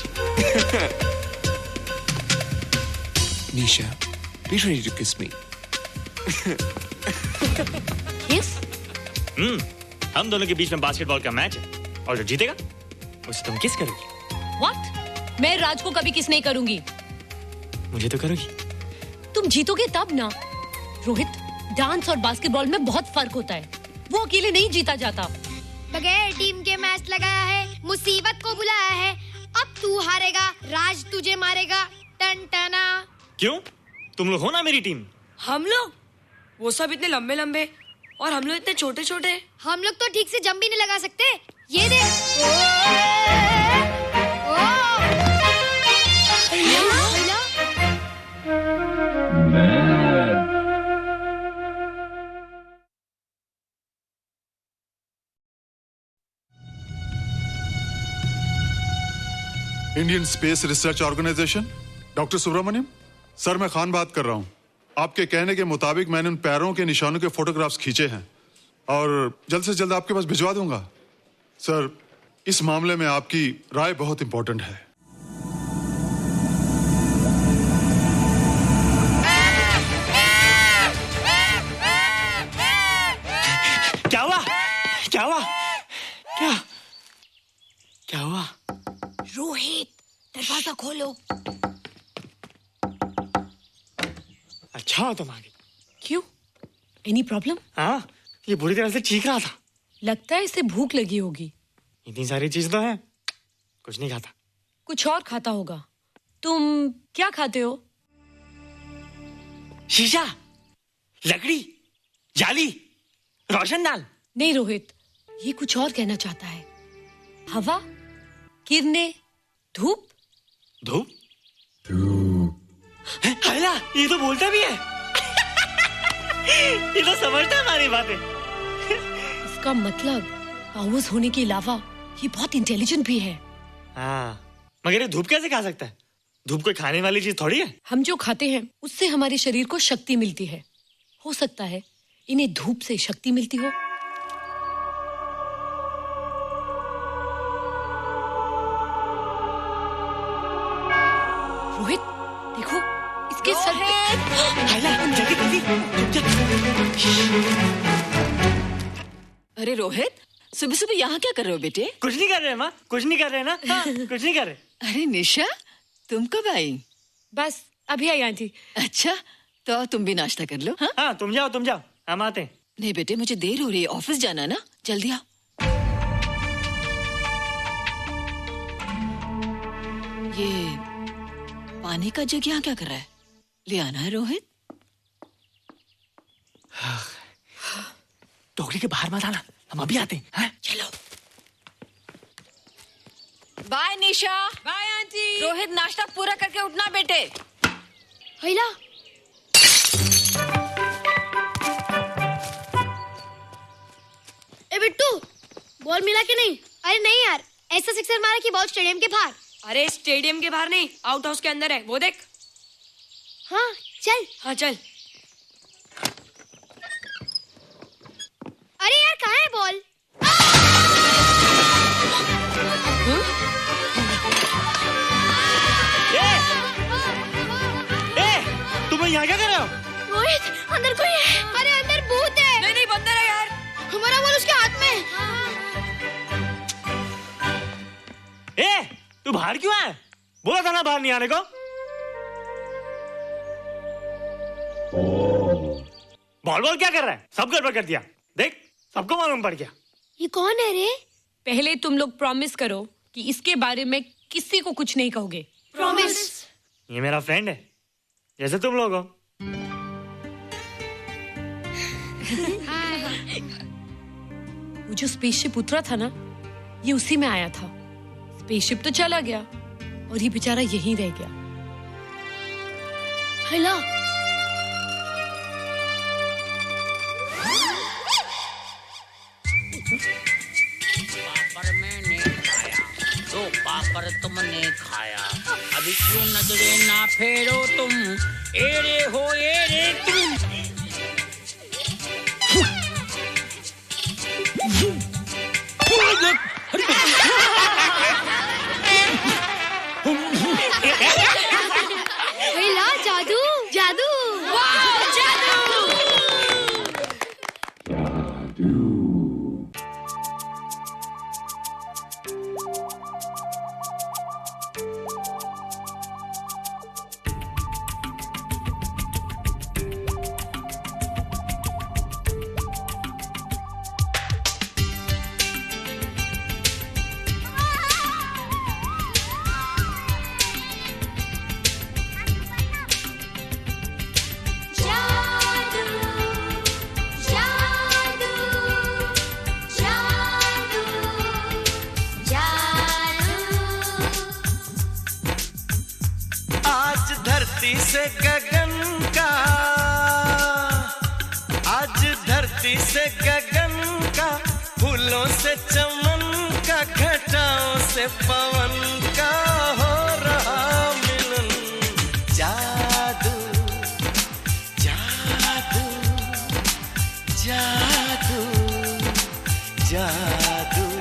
Nisha be ready to kiss me. Kiss? हम दोनों के बीच में बास्केटबॉल का मैच है और जो जीतेगा उसे तुम किस करोगी। What? मैं राज को कभी किस नहीं करूंगी। मुझे तो करोगी। तुम जीतोगे तब ना। रोहित, डांस और बास्केटबॉल में बहुत फर्क होता है, वो अकेले नहीं जीता जाता। बगैर टीम के मैच लगाया है, मुसीबत को बुलाया है। अब तू हारेगा, राज तुझे मारेगा। टन टना। क्यों? तुम लोग हो ना मेरी टीम। हम लोग? वो सब इतने लंबे लंबे और हम लोग इतने छोटे छोटे। हम लोग तो ठीक से जंप भी नहीं लगा सकते। ये देख। Indian Space Research Organisation, doctor Subramaniam. Sir मैं खान बात कर रहा हूँ। आपके कहने के मुताबिक मैंने उन पैरों के निशानों के फोटोग्राफ्स खींचे हैं और जल्द से जल्द आपके पास भिजवा दूंगा। सर इस मामले में आपकी राय बहुत इंपॉर्टेंट है। क्या हुआ? क्या हुआ? क्या? क्या हुआ? रोहित, दरवाजा खोलो। अच्छा हो तुम आ गई। क्यों? Any problem? हाँ, ये बुरी तरह से चीख रहा था। लगता है इसे भूख लगी होगी। इतनी सारी चीज तो है, कुछ नहीं खाता। कुछ और खाता होगा। तुम क्या खाते हो? शीशा, लकड़ी, जाली, रोशनदान। नहीं रोहित, ये कुछ और कहना चाहता है। हवा, किरणें, धूप। धूप? हायला, ये तो बोलता भी है। ये तो समझता है हमारी बातें। इसका मतलब पावर्स होने के अलावा ये बहुत इंटेलिजेंट भी है। हाँ, मगर ये धूप कैसे खा सकता है? धूप कोई खाने वाली चीज थोड़ी है। हम जो खाते हैं उससे हमारे शरीर को शक्ति मिलती है। हो सकता है इन्हें धूप से शक्ति मिलती हो। रोहित, देखो इसके सर पे। हायला, जल्दी जल्दी। अरे रोहित, सुबह सुबह यहाँ क्या कर रहे हो बेटे? कुछ नहीं कर रहे माँ, कुछ नहीं कर रहे ना। हाँ, कुछ नहीं कर रहे। अरे निशा, तुम कब आई? बस अभी आई आंटी। अच्छा, तो तुम भी नाश्ता कर लो। हाँ, तुम जाओ, हम आते हैं। नहीं बेटे, मुझे देर हो रही है, ऑफिस जाना ना, जल्दी आओ। ये पानी का जग यहाँ क्या कर रहा है? ले आना है रोहित। टोकरी के बाहर मत आना, हम अभी आते हैं। चलो। Bye Nisha. Bye aunty. Rohit, नाश्ता पूरा करके उठना बेटे। हैला। ए बिट्टू, बॉल मिला कि नहीं? अरे नहीं यार, ऐसा सिक्सर मारा कि बॉल स्टेडियम के बाहर। अरे स्टेडियम के बाहर नहीं, आउट हाउस के अंदर है, वो देख। हाँ चल। हाँ चल। अरे यार कहाँ है बॉल? तुम यहाँ क्या कर रहे हो? रोहित, अंदर कोई है। अरे अंदर भूत है। नहीं नहीं, बंदर है यार। हमारा बॉल उसके हाथ में। तू बाहर क्यों है? बोला था ना बाहर नहीं आने को। बॉल बॉल क्या कर रहा है? सब गड़बड़ कर दिया। देख, सबको मालूम पड़ गया। ये कौन है रे? पहले तुम लोग प्रॉमिस करो कि इसके बारे में किसी को कुछ नहीं कहोगे। प्रॉमिस। ये मेरा फ्रेंड है, जैसे तुम लोग हो। वो जो स्पेसशिप उतरा था ना, ये उसी में आया था। स्पेसशिप तो चला गया और ये बेचारा यहीं रह गया। हेला। पापड़ मैंने खाया, दो पापड़ तुमने खाया, अभी क्यों नजरें ना फेरो तुम, एरे हो एरे तुम। हेला, जादू जादू। वाह, जादू। आज धरती से गगन का, आज धरती से गगन का, फूलों से चमन का, घटाओं से पवन का हो रहा मिलन। जादू जादू जादू जादू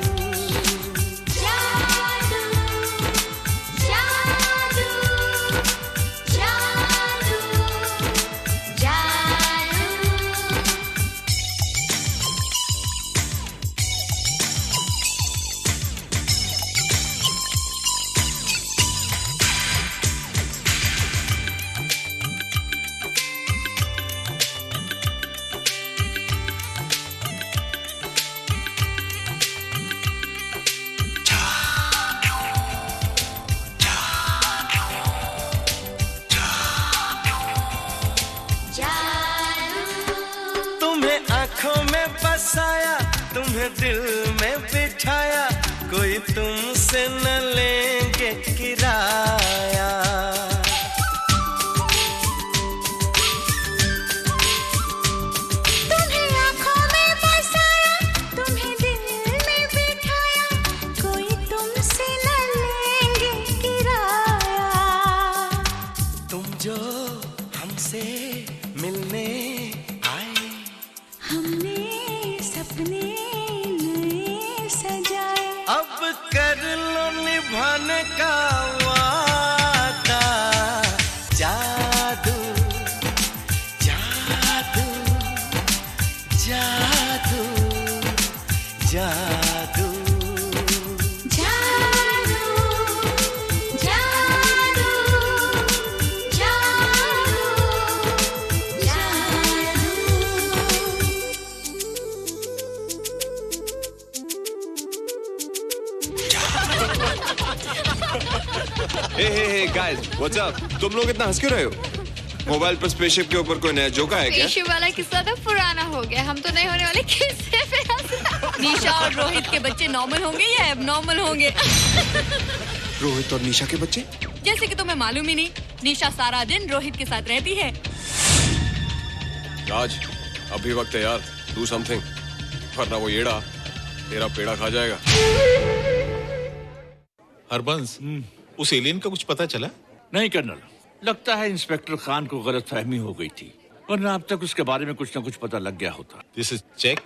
आंखों में बसाया, तुम्हें दिल में बिठाया, कोई तुमसे न लेंगे किराया। तुम्हें आंखों में बसाया, तुम्हें दिल में बिठाया, कोई तुमसे न लेंगे किराया। तुम जो हमसे मिलने हमने सपने नए सजाए, अब कर लो निभाने का वादा। जादू जादू जादू जादू हे गाइस, व्हाट्स अप? तुम लोग इतना हंस क्यों रहे हो? मोबाइल पर स्पेसशिप के ऊपर कोई नया जोक आया क्या? स्पेसशिप वाला किस्सा तो पुराना हो गया, हम तो नहीं होने वाले किस्से पे हंसना। निशा और रोहित के बच्चे नॉर्मल होंगे या एबनॉर्मल होंगे? रोहित और निशा के बच्चे? जैसे कि तुम्हें मालूम ही नहीं, निशा सारा दिन रोहित के साथ रहती है। राज, अभी वक्त है यार, डू समथिंग, वरना वो येड़ा तेरा पेड़ा खा जाएगा। हरबंस, उस एलियन का कुछ पता चला? नहीं कर्नल, लगता है इंस्पेक्टर खान को गलतफहमी हो गई थी, वरना अब तक उसके बारे में कुछ न कुछ पता लग गया होता। This is check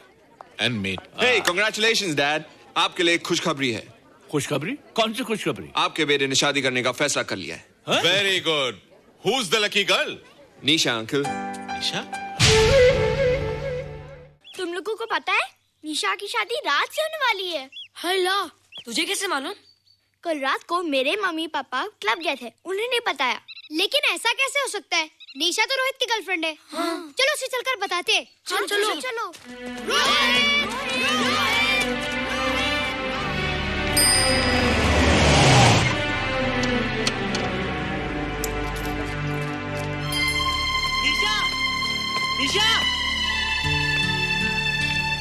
and mate. Hey, congratulations dad, आपके लिए एक खुशखबरी है। खुशखबरी? कौन सी खुशखबरी? आपके बेटे ने शादी करने का फैसला कर लिया है। Very good. Who is the lucky girl? Nisha uncle. Nisha? तुम लोगों को पता है निशा की शादी रात से होने वाली है। हेला, तुझे कैसे मालूम? कल रात को मेरे मम्मी पापा क्लब गए थे, उन्हें नहीं बताया। लेकिन ऐसा कैसे हो सकता है? निशा तो रोहित की गर्लफ्रेंड है। चलो उसे चलकर बताते हैं। चलो।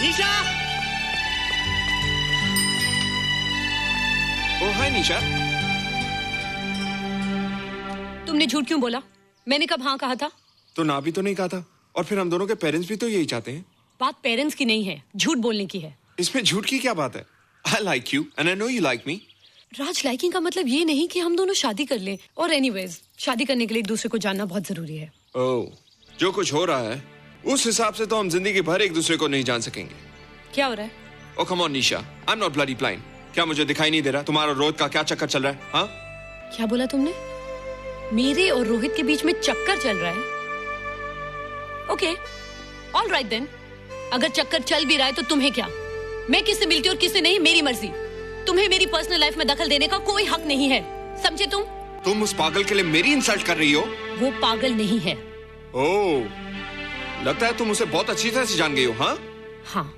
निशा! ओ हाय निशा। तुमने झूठ क्यों बोला? मैंने कब हाँ कहा था? तो ना भी तो नहीं कहा था, और फिर हम दोनों के पेरेंट्स भी तो यही चाहते हैं। बात पेरेंट्स की नहीं है, झूठ बोलने की है। इसमें झूठ की क्या बात है? I like you and I know you like me. Raj, liking का मतलब ये नहीं कि हम दोनों शादी कर लें। और एनीवेज, शादी करने के लिए एक दूसरे को जानना बहुत जरूरी है। ओह, जो कुछ हो रहा है उस हिसाब से तो हम जिंदगी भर एक दूसरे को नहीं जान सकेंगे। क्या हो रहा है? Oh come on Nisha, I'm not bloody blind. क्या मुझे दिखाई नहीं दे रहा तुम्हारा रोहित का क्या चक्कर चल रहा है? हाँ? क्या बोला तुमने? मेरे और रोहित के बीच में चक्कर चल रहा है? Okay, all right then. अगर चक्कर चल भी रहा है तो तुम्हें क्या? मैं किससे मिलती हूँ और किससे नहीं, मेरी मर्जी। तुम्हें मेरी पर्सनल लाइफ में दखल देने का कोई हक नहीं है, समझे तुम? तुम उस पागल के लिए मेरी इंसल्ट कर रही हो? वो पागल नहीं है। ओह, लगता है तुम उसे बहुत अच्छी तरह से जान गई हो। हाँ? हाँ,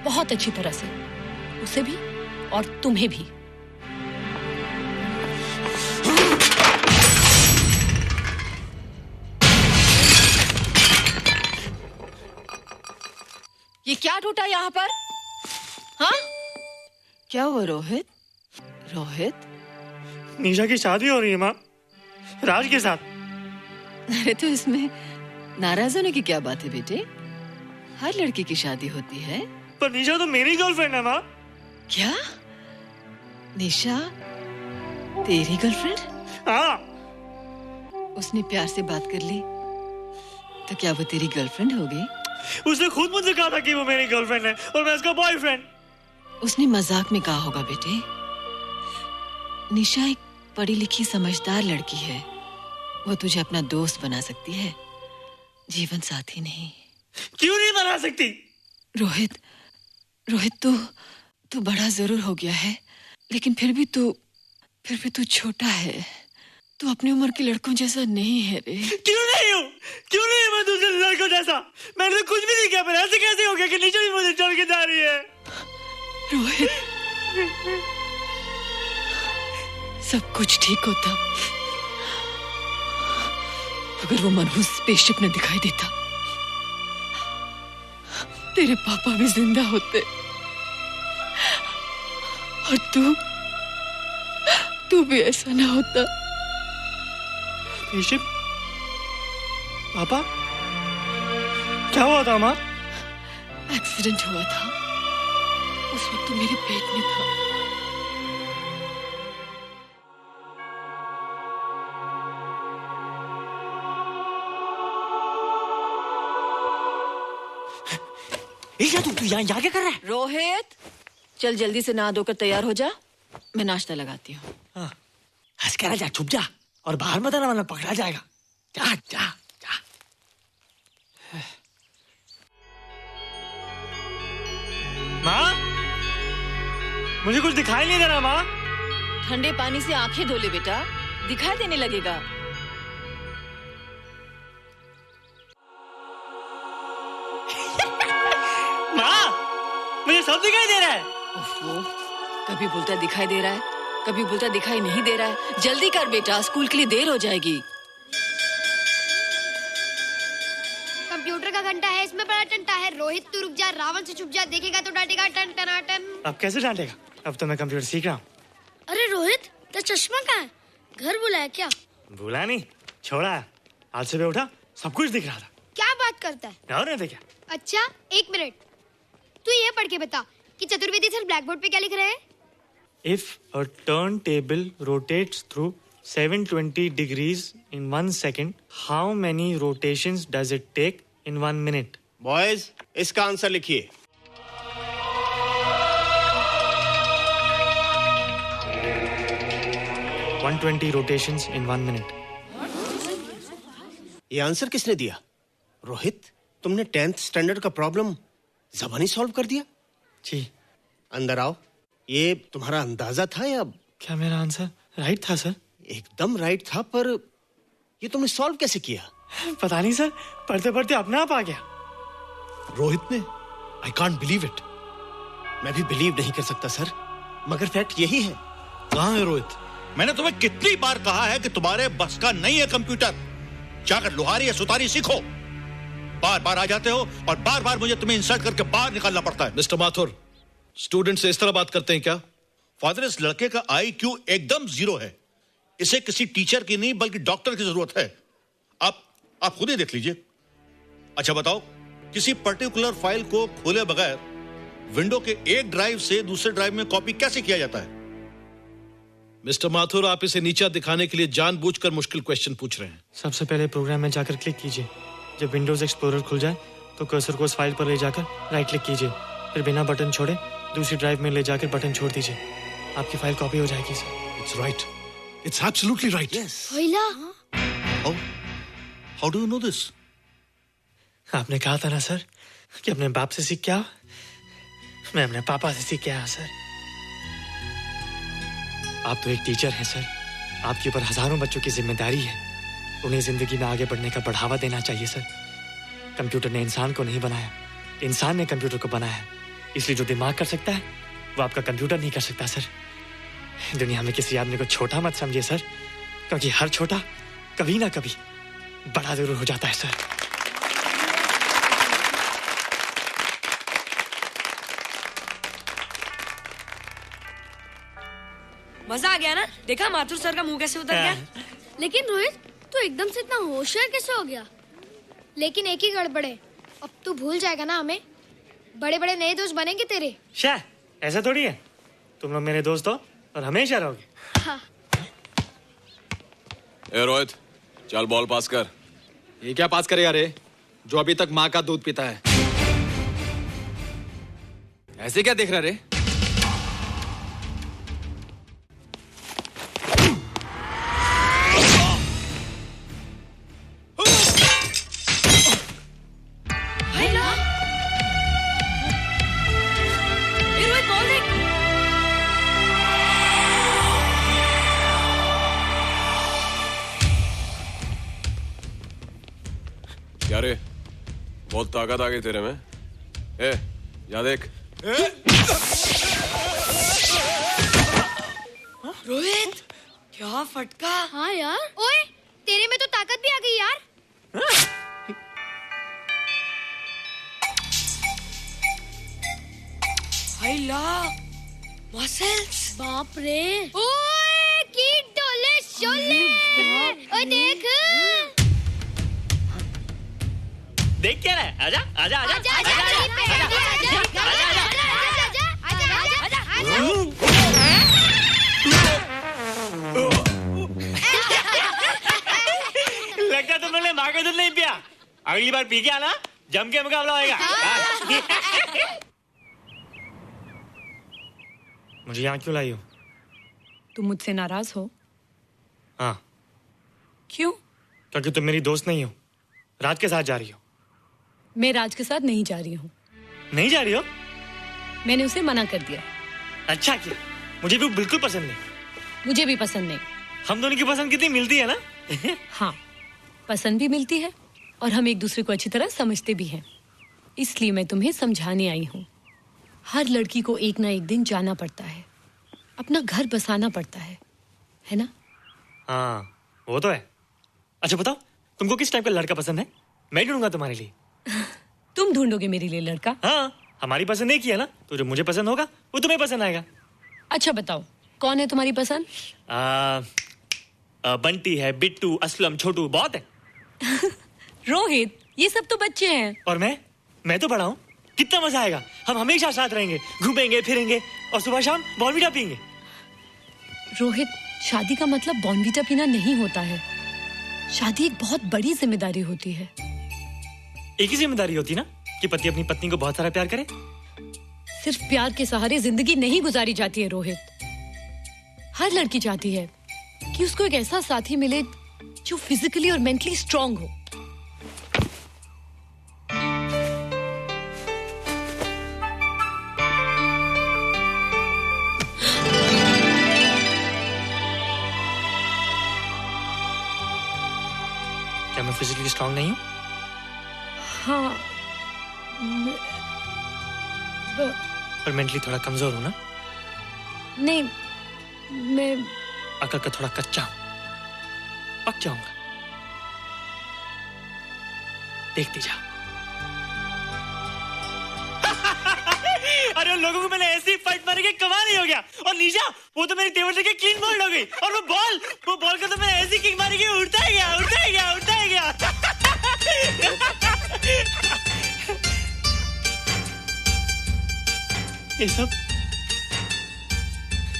बहुत अच्छी तरह से। उसे भी और तुम्हें भी। ये क्या टूटा यहाँ पर? हाँ? क्या हुआ रोहित? रोहित? निशा की शादी हो रही है माँ, राज के साथ। अरे तो इसमें नाराज होने की क्या बात है बेटे? हर लड़की की शादी होती है। पर निशा तो मेरी गर्लफ्रेंड है माँ। क्या? निशा तेरी गर्लफ्रेंड? हाँ। उसने प्यार से बात कर ली तो क्या वो तेरी गर्लफ्रेंड हो गई? उसने खुद मुझसे कहा था कि वो मेरी गर्लफ्रेंड है और मैं उसका बॉयफ्रेंड। उसने मजाक में कहा होगा बेटे। निशा एक पढ़ी लिखी समझदार लड़की है। वो तुझे अपना दोस्त बना सकती है, जीवन साथी नहीं। क्यों नहीं बना सकती? रोहित तू बड़ा जरूर हो गया है, लेकिन फिर भी तू छोटा है। तू अपनी उम्र के लड़कों जैसा नहीं है रे। क्यों नहीं हूँ? क्यों नहीं मैं दूसरे लड़कों जैसा? मैंने तो कुछ भी नहीं किया, पर ऐसे कैसे हो गया कि निशा भी मुझे छोड़ के जा रही है? रोहित, सब कुछ ठीक होता अगर वो मनहूस स्पेसशिप न दिखाई देता। तेरे पापा भी जिंदा होते और तू भी ऐसा ना होता। स्पेसशिप? पापा? क्या हुआ था माँ? एक्सीडेंट हुआ था, उस वक्त तू मेरे पेट में था। तू यहाँ क्या कर रहा है? रोहित, चल जल्दी से नहा धोकर तैयार हो जा, मैं नाश्ता लगाती हूँ। हंस कर जा, छुप जा और बाहर मत आना वरना पकड़ा जाएगा। जा जा जा। माँ, मुझे कुछ दिखाई नहीं दे रहा माँ। ठंडे पानी से आंखें धो ले बेटा, दिखाई देने लगेगा। माँ, मुझे सब दिखाई दे रहा है। ओफो, कभी बोलता दिखाई दे रहा है, कभी बोलता दिखाई नहीं दे रहा है। जल्दी कर बेटा, स्कूल के लिए देर हो जाएगी। कंप्यूटर का घंटा है, इसमें बड़ा टंटा है। रोहित तू रुक जा, रावण से छुप जा, देखेगा तो डांटेगा टन टनाटन। अब कैसे डांटेगा? अब तो मैं कंप्यूटर सीख रहा हूँ। अरे रोहित, तेरा चश्मा कहाँ है? घर बुलाया क्या? भूला नहीं, छोड़ा। आज सुबह उठा, सब कुछ दिख रहा था। क्या बात करता है? और नहीं तो क्या? अच्छा, एक मिनट, तू ये पढ़ के बता कि चतुर्वेदी सर ब्लैक बोर्ड पे क्या लिख रहे हैं? If a turntable rotates through 720 degrees in 1 second, how many rotations does it take in 1 minute? Boys, इसका आंसर लिखिए। $120 rotations in 1 minute. ये आंसर किसने दिया? रोहित, तुमने 10th स्टैंडर्ड का प्रॉब्लम ज़बानी सॉल्व कर दिया? जी। अंदर आओ। ये तुम्हारा अंदाजा था या? क्या मेरा आंसर राइट था सर? एकदम राइट था, पर ये तुमने सॉल्व कैसे किया? पता नहीं सर, पढ़ते पढ़ते अपने आप आ गया। रोहित ने, आई कांट बिलीव इट। मैं भी बिलीव नहीं कर सकता सर, मगर फैक्ट यही है। कहाँ है रोहित? मैंने तुम्हें कितनी बार कहा है कि तुम्हारे बस का नहीं है कंप्यूटर। जाकर लोहारी या सुतारी सीखो। बार बार आ जाते हो और बार बार मुझे तुम्हें इंसल्ट करके बाहर निकालना पड़ता है। मिस्टर माथुर, स्टूडेंट से इस तरह बात करते हैं क्या? फादर, इस लड़के का IQ एकदम 0 है। इसे किसी टीचर की नहीं बल्कि डॉक्टर की जरूरत है। आप खुद ही देख लीजिए। अच्छा बताओ, किसी पर्टिकुलर फाइल को खोले बगैर विंडो के एक ड्राइव से दूसरे ड्राइव में कॉपी कैसे किया जाता है? मिस्टर माथुर, आप इसे नीचा दिखाने के लिए जानबूझकर मुश्किल क्वेश्चन पूछ रहे हैं। सबसे पहले प्रोग्राम में जाकर क्लिक कीजिए। जब विंडोज एक्सप्लोरर खुल जाए तो कर्सर को उस फाइल पर ले जाकर राइट क्लिक कीजिए, फिर बिना बटन छोड़े दूसरी ड्राइव में ले जाकर बटन छोड़ दीजिए। आपकी फाइल कॉपी हो जाएगी sir. It's right, it's absolutely right. How do you know this? आपने कहा था ना सर कि अपने बाप से सीख के आओ। मैं अपने पापा से सीख के आया सर। आप तो एक टीचर हैं सर, आपके ऊपर हजारों बच्चों की जिम्मेदारी है। उन्हें जिंदगी में आगे बढ़ने का बढ़ावा देना चाहिए सर। कंप्यूटर ने इंसान को नहीं बनाया, इंसान ने कंप्यूटर को बनाया है। इसलिए जो दिमाग कर सकता है वो आपका कंप्यूटर नहीं कर सकता सर। दुनिया में किसी आदमी को छोटा मत समझिए सर, क्योंकि हर छोटा कभी ना कभी बड़ा जरूर हो जाता है सर। मजा आ गया ना? देखा माथुर सर का मुंह कैसे उतर गया? लेकिन रोहित, तू एकदम से इतना होशियार कैसे हो गया? लेकिन एक ही गड़बड़ है, अब तू भूल जाएगा ना हमें। बड़े बड़े नए दोस्त बनेंगे तेरे। शाह, ऐसा थोड़ी है। तुम लोग मेरे दोस्त हो और हमेशा रहोगे। हाँ। ए रोहित, चल बॉल पास कर। ये क्या पास करेगा रे, जो अभी तक माँ का दूध पीता है? ऐसे क्या देख रहा रे? क्या रे, बहुत ताकत आ गई तेरे में। ए, जा देख। रोहित, क्या फटका। हाँ यार, ओए तेरे में तो ताकत भी आ गई यार। हाय ला, मसल्स। बाप रे। ओए की डोले शोले। ओए देख। देख क्या रहा है? आजा आजा आजा आजा लगता तुम लोगों ने माँ का दूध नहीं पिया। अगली बार पी के आना, जम के मुकाबला होएगा। मुझे यहाँ क्यों लाई हो? तुम मुझसे नाराज हो? हाँ। क्यों? क्योंकि तुम मेरी दोस्त नहीं हो, राज के साथ जा रही हो। मैं राज के साथ नहीं जा रही हूँ। नहीं जा रही हो? मैंने उसे मना कर दिया। अच्छा किया, मुझे भी बिल्कुल पसंद नहीं। मुझे भी पसंद नहीं। हम दोनों की पसंद कितनी मिलती है ना? हाँ, पसंद भी मिलती है और हम एक दूसरे को अच्छी तरह समझते भी हैं। इसलिए मैं तुम्हें समझाने आई हूँ। हर लड़की को एक ना एक दिन जाना पड़ता है, अपना घर बसाना पड़ता है ना? हाँ, वो तो है। अच्छा बताओ, तुमको किस टाइप का लड़का पसंद है? मैं ढूंढूंगा तुम्हारे लिए। तुम ढूंढोगे मेरे लिए लड़का? हाँ, हमारी पसंद एक ही है ना, तो जो मुझे पसंद होगा वो तुम्हें पसंद आएगा। अच्छा बताओ, कौन है तुम्हारी पसंद? बंटी है, बिट्टू, असलम, छोटू, बहुत है। रोहित, ये सब तो बच्चे हैं। और मैं तो बड़ा हूँ। कितना मजा आएगा, हम हमेशा साथ रहेंगे, घूमेंगे फिरेंगे और सुबह शाम बॉर्नवीटा पीएंगे। रोहित, शादी का मतलब बॉर्नवीटा पीना नहीं होता है। शादी एक बहुत बड़ी जिम्मेदारी होती है। एक ही जिम्मेदारी होती ना कि पति अपनी पत्नी को बहुत सारा प्यार करे। सिर्फ प्यार के सहारे जिंदगी नहीं गुजारी जाती है रोहित। हर लड़की चाहती है कि उसको एक ऐसा साथी मिले जो फिजिकली और मेंटली स्ट्रांग हो। फिजिकली स्ट्रांग नहीं हो? हाँ और मेंटली थोड़ा कमजोर हो ना? नहीं, मैं अकल का थोड़ा कच्चा हूं, पक जाऊंगा। देखती जाओ। अरे उन लोगों को मैंने ऐसी फाइट मारी कि कमाल ही हो गया। और नीचा वो तो मेरी टेबल से क्लीन बोल्ड हो गई। और वो बॉल को तो मैंने ऐसी किक मारी कि उड़ता ही गया, उड़ता ही गया, उड़ता ही गया। ये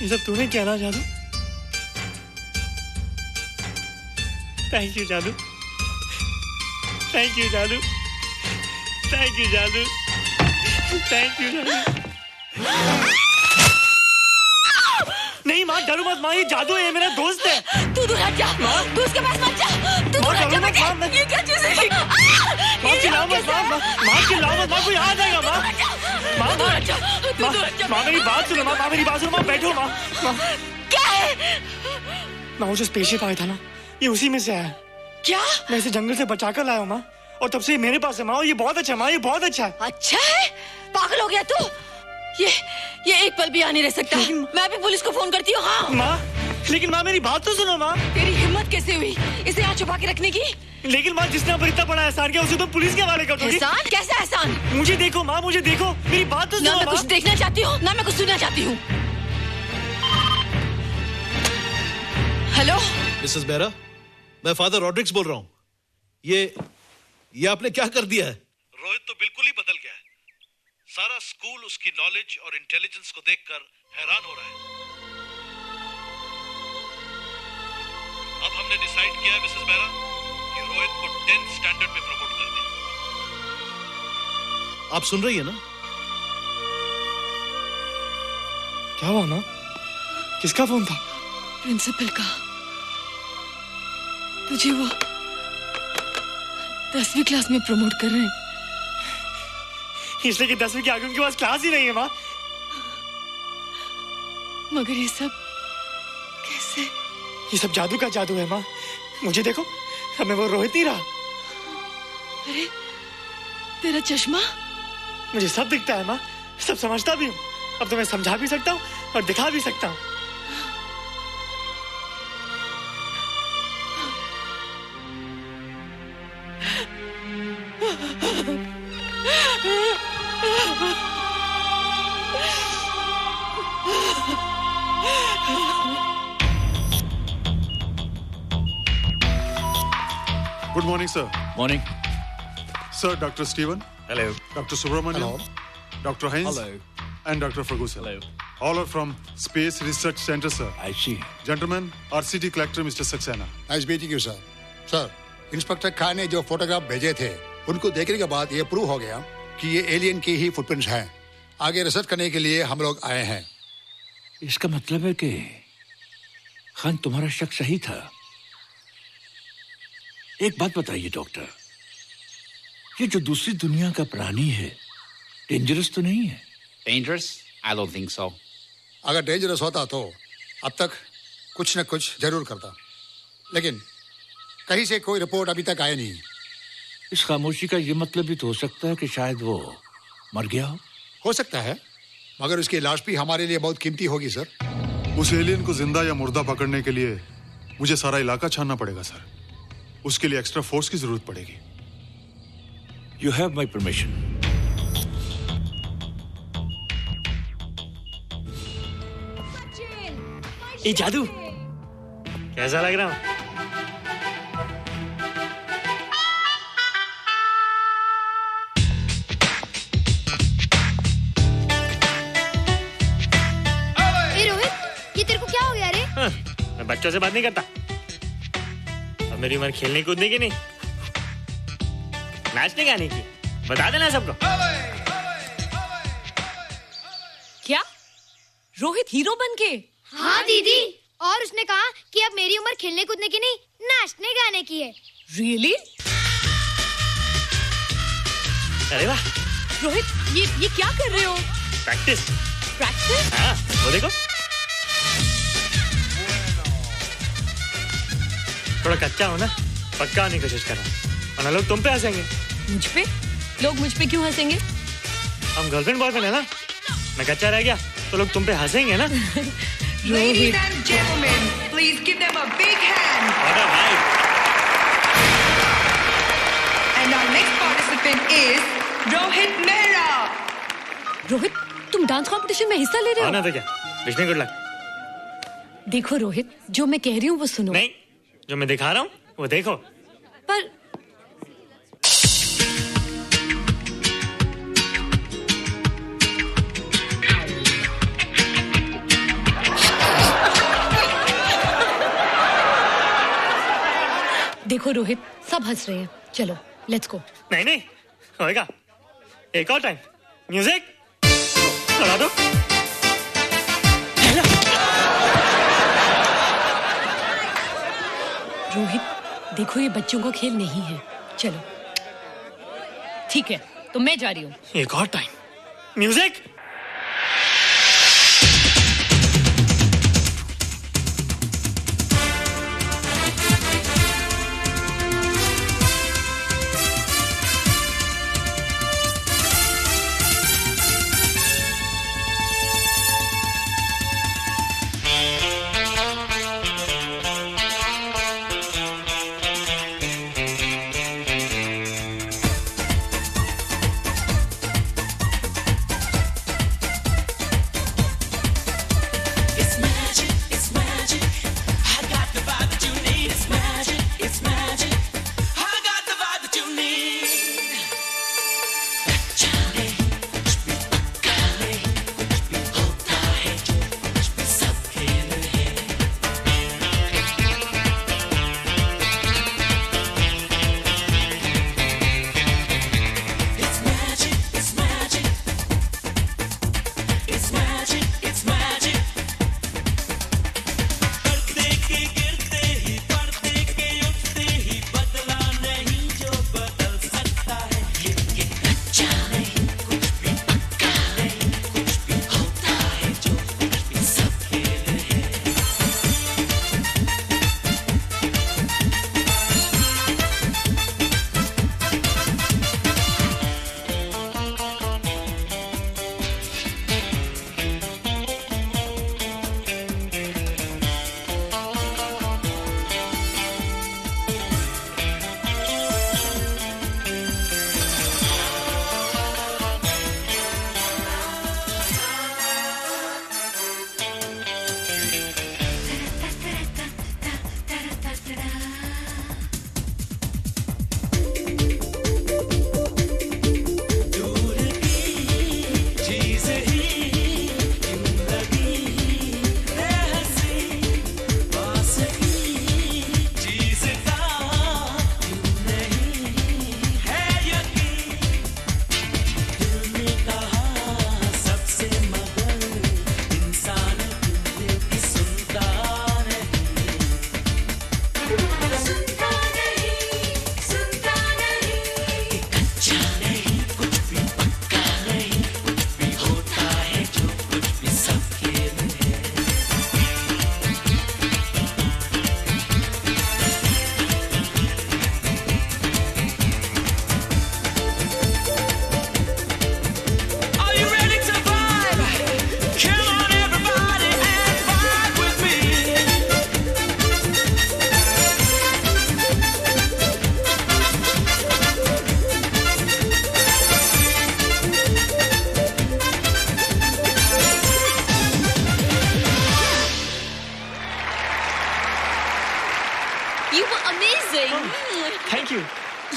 सब तूने क्या ना जादू? थैंक यू जादू, थैंक यू जादू, थैंक यू जादू, थैंक यू जादू। नहीं माँ, डरो मत माँ, ये जादू है, ये मेरा दोस्त है। तू दूर हट जा, तू उसके पास मत जा, तू दूर हट जा बेटे। ये क्या चीज़ है? माँ चिल्लाओ मत, माँ चिल्लाओ मत, माँ कोई आ जाएगा। माँ दूर हट जा, तू दूर हट जा। माँ मेरी बात सुनो, माँ मेरी बात सुनो, माँ बैठो। माँ क्या है? माँ वो जो स्पेसशिप आया था ना, ये उसी में से आया। क्या? मैं इसे जंगल से बचा कर लाया हूँ माँ, और तब से ये मेरे पास है माँ। और ये बहुत अच्छा है माँ, ये बहुत अच्छा है। अच्छा है? पागल हो गया तू? ये एक पल भी आ नहीं रह सकता। मैं अभी पुलिस को फोन करती हूँ। हाँ माँ, लेकिन माँ मेरी बात तो सुनो माँ। तेरी हिम्मत कैसे हुई इसे यहाँ छुपा के रखने की? लेकिन माँ, जिसने पर इतना बड़ा एहसान किया उसे तो पुलिस के हवाले कर दोगी। एहसान? कैसा एहसान? मुझे देखो माँ, मुझे देखो, मेरी बात तो सुनो। ना मैं कुछ देखना चाहती हूँ, ना मैं कुछ सुनना चाहती हूँ। हेलो मिसेस बेरा, मैं फादर रॉड्रिक्स बोल रहा हूँ। ये आपने क्या कर दिया है? रोहित तो बिल्कुल ही बदल गया है। सारा स्कूल उसकी नॉलेज और इंटेलिजेंस को देखकर हैरान हो रहा है। अब हमने डिसाइड किया है मिसेस बेरा कि रोहित को 10th स्टैंडर्ड में प्रमोट कर दें। आप सुन रही है ना? क्या हुआ माँ? किसका फोन था? प्रिंसिपल का। तुझे वो 10वीं क्लास में प्रमोट कर रहे हैं। इसलिए कि 10वीं के आगे उनके पास क्लास ही नहीं है माँ। मगर ये सब कैसे? ये सब जादू का जादू है माँ। मुझे देखो, अब मैं वो रोहित नहीं रहा। अरे तेरा चश्मा? मुझे सब दिखता है माँ, सब समझता भी हूँ। अब तो मैं समझा भी सकता हूँ और दिखा भी सकता हूँ। Good morning, sir. Morning. Sir, Dr. Steven. Hello. Dr. Subramaniam. Dr. Heinz. Hello. And Dr. Ferguson. Hello. All are from Space Research Center, sir. I see. Gentlemen, RCT collector Mr. Saxena. Nice meeting you sir. Sir, inspector Khan ने जो फोटोग्राफ भेजे थे, उनको देखने के बाद ये प्रूव हो गया कि ये एलियन की ही फुटप्रिंट्स हैं। आगे रिसर्च करने के लिए हम लोग आए हैं। इसका मतलब है कि खान, तुम्हारा शक सही था। एक बात बताइए डॉक्टर, ये जो दूसरी दुनिया का प्राणी है, डेंजरस तो नहीं है? Dangerous? I don't think so. अगर डेंजरस होता तो अब तक कुछ न कुछ जरूर करता, लेकिन कहीं से कोई रिपोर्ट अभी तक आई नहीं। इस खामोशी का ये मतलब भी तो हो सकता है कि शायद वो मर गया हो सकता है, मगर उसकी लाश भी हमारे लिए बहुत कीमती होगी सर। उस एलियन को जिंदा या मुर्दा पकड़ने के लिए मुझे सारा इलाका छानना पड़ेगा सर। उसके लिए एक्स्ट्रा फोर्स की जरूरत पड़ेगी। You have my permission. ये जादू कैसा लग रहा हूँ? ए रोहित, ये तेरे को क्या हो गया रे? मैं बच्चों से बात नहीं करता। अब मेरी उम्र खेलने कूदने की नहीं, नाचने गाने की। बता देना सबको। क्या रोहित हीरो बन के? हाँ दीदी, और उसने कहा कि अब मेरी उम्र खेलने कूदने की नहीं, नाचने गाने की है। रियली? अरे वाह रोहित, ये क्या कर रहे हो? प्रैक्टिस। प्रैक्टिस? हाँ, वो देखो। थोड़ा कच्चा हो ना, पक्का होने की कोशिश कर रहा हूँ। वरना लोग तुम पे हंसेंगे। मुझ पे? लोग मुझ पे क्यों हंसेंगे? हम गर्लफ्रेंड बॉयफ्रेंड है ना, मैं कच्चा रह गया तो लोग तुम पे हंसेंगे ना। Ladies and gentlemen, please give them a big hand. And our next participant is Rohit Mehra. Rohit, तुम डांस कंपटीशन में हिस्सा ले रहे हो? ना तो क्या, विश मी गुड लक। देखो रोहित, जो मैं कह रही हूँ वो सुनो। नहीं, जो मैं दिखा रहा हूँ वो देखो। पर देखो रोहित, सब हंस रहे हैं, चलो लेट्स गो। नहीं नहीं होएगा, एक और टाइम। म्यूजिक चला दो। रोहित, देखो ये बच्चों का खेल नहीं है, चलो। ठीक है, तो मैं जा रही हूँ। एक और time. Music.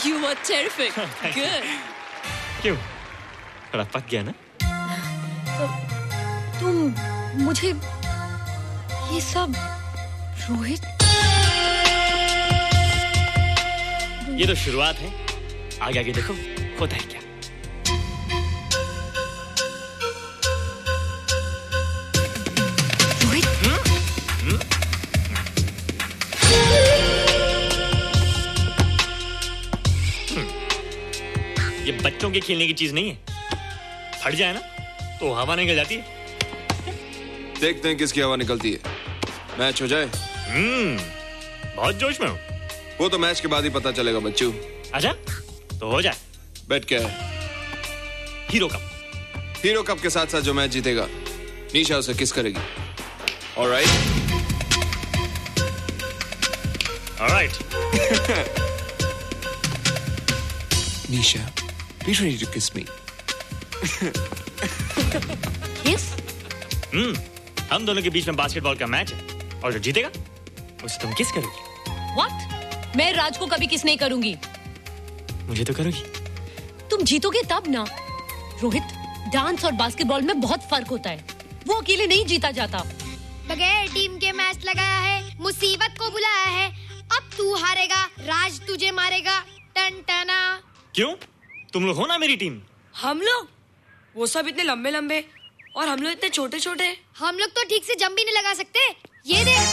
You were terrific. Good. क्यों? थोड़ा पक गया ना? तुम मुझे ये सब रोहित, ये तो शुरुआत है, आगे आगे देखो होता है क्या। ये बच्चों के खेलने की चीज नहीं है, फट जाए ना तो हवा निकल जाती है। देखते हैं किसकी हवा निकलती है। मैच हो जाए। बहुत जोश में हूँ। वो तो मैच के बाद ही पता चलेगा बच्चू। आजा तो हो जाए। बेट क्या है? Hero cup. हीरो कप के साथ साथ जो मैच जीतेगा निशा उसे किस करेगी। Alright. Alright. Nisha, be ready to kiss me. Kiss? हम दोनों के बीच में बास्केटबॉल का मैच है और जो जीतेगा उसे तुम किस करोगी। What? मैं राज को कभी किस नहीं करूंगी। मुझे तो करोगी। तुम जीतोगे तब ना। रोहित, डांस और बास्केटबॉल में बहुत फर्क होता है। वो अकेले नहीं जीता जाता। बगैर टीम के मैच लगाया है, मुसीबत को बुलाया है। अब तू हारेगा, राज तुझे मारेगा। टन टना। क्यों? तुम लोग हो ना मेरी टीम। हम लोग? वो सब इतने लंबे लंबे और हम लोग इतने छोटे छोटे। हम लोग तो ठीक से जंप भी नहीं लगा सकते। ये देख।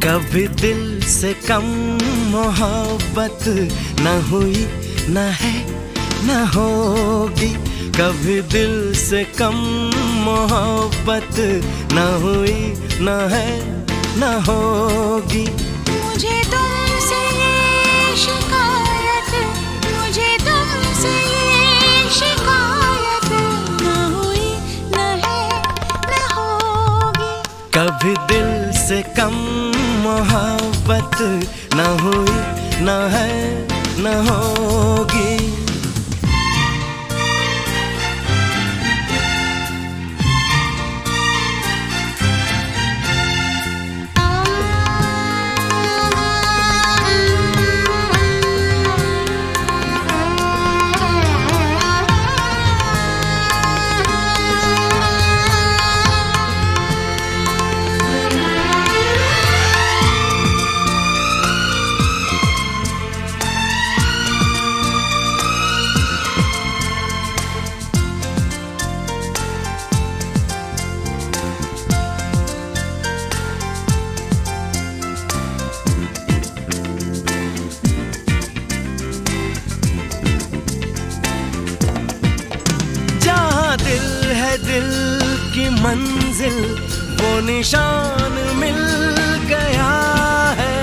कभी दिल से कम मोहब्बत न हुई, न है, न होगी। कभी दिल से कम मोहब्बत न हुई, न है, न होगी। मुझे तुमसे ये शिकायत, मुझे तुमसे ये शिकायत न हुई, न है, न होगी। कभी दिल से कम मोहब्बत न हुई, न है, न होगी। दिल की मंजिल वो निशान मिल गया है।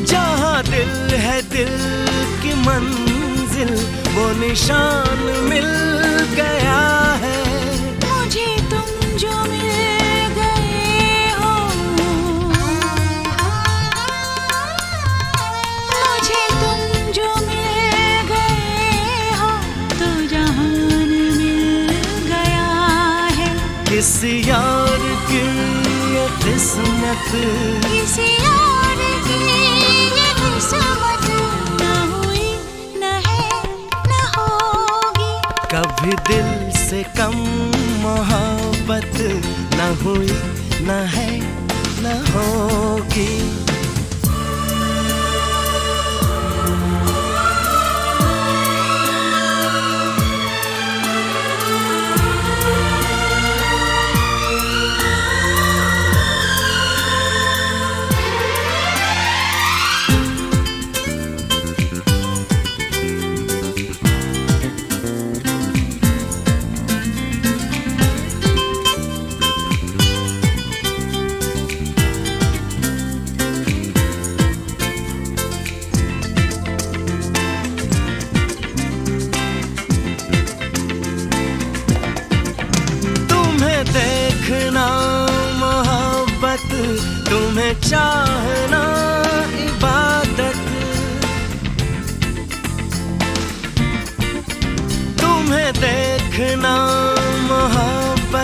जहाँ दिल है दिल की मंजिल वो निशान मिल गया है। मुझे तुम जो मिल गए हो, मुझे तुम जो मिल गए हो, तो जहान मिल गया है। किसी यार की ये किस्मत, किसी यार की ये किस्मत न हुई, न है, न होगी। कभी दिल से कम मोहब्बत न हुई, न है, न होगी। देखना मोहब्बत, तुम्हें चाहना इबादत। तुम्हें देखना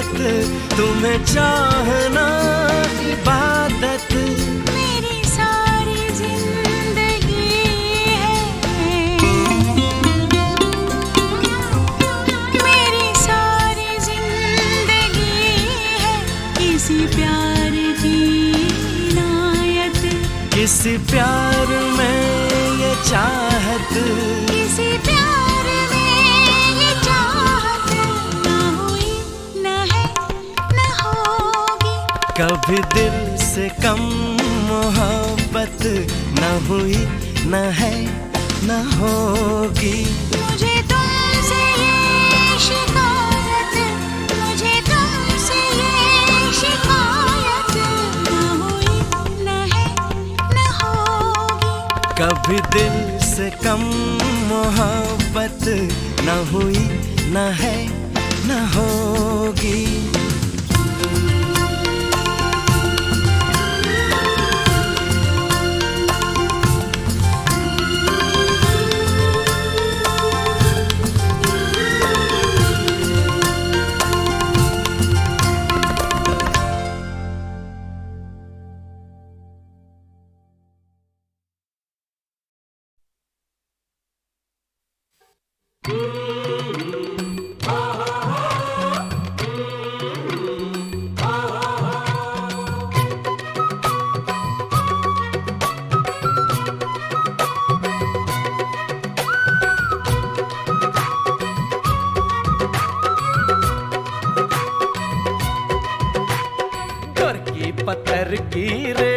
मोहब्बत, तुम्हें चाहना इबादत। मेरी सारी जिंदगी है, मेरी सारी जिंदगी है किसी प्यार की इनायत, किसी प्यार में ये चाहत, किसी प्यार में ये चाहत ना हुई ना है ना होगी। कभी दिल से कम मोहब्बत न हुई न है न होगी। मुझे तुमसे ये शिकायत, मुझे तुमसे ये शिकायत ना हुई ना है ना होगी। कभी दिल से कम मोहब्बत न हुई न है न होगी। गोरकी पत्थर की रे,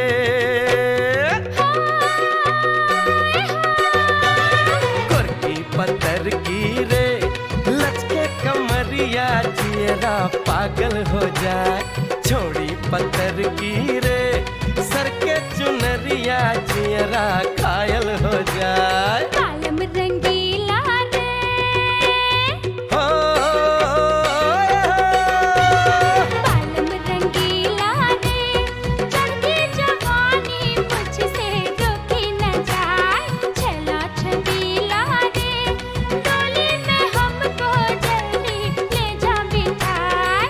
गोरकी पत्थर की रे, लचके कमरिया जियरा पागल हो जाए। छोड़ी पत्थर की रे, सर के चुनरिया जियरा घायल हो जाए। आलम रंगीला रे, हो आलम रंगीला रे, चढ़ती जवानी मुझसे रोकी न जाए। छला छबीला रे, डोली में हमको जल्दी ले जा बिठाए।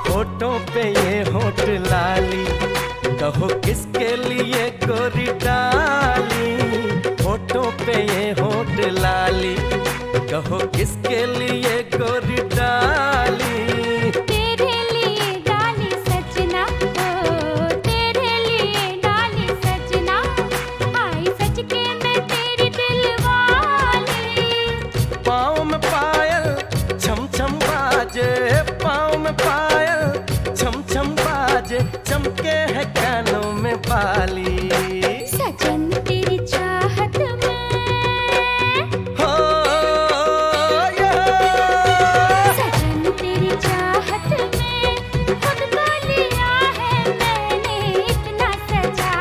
होठों पे ये होठ लाली, कहो किसके लिए गोरी डाली। होठों पे ये होठ लाली, कहो किसके लिए गोरी डाली। तेरे लिए डाली सजना, ओ तेरे लिए डाली सजना, आई सच के मैं तेरी दिलवाली। पाँव में पायल छम छम बाजे, पाँव में पायल छम छम बाजे, चमके है कानों में बाली। सजन तेरी चाहत में, हो ये सजन तेरी चाहत में, खुद को लिया है मैंने इतना सजा।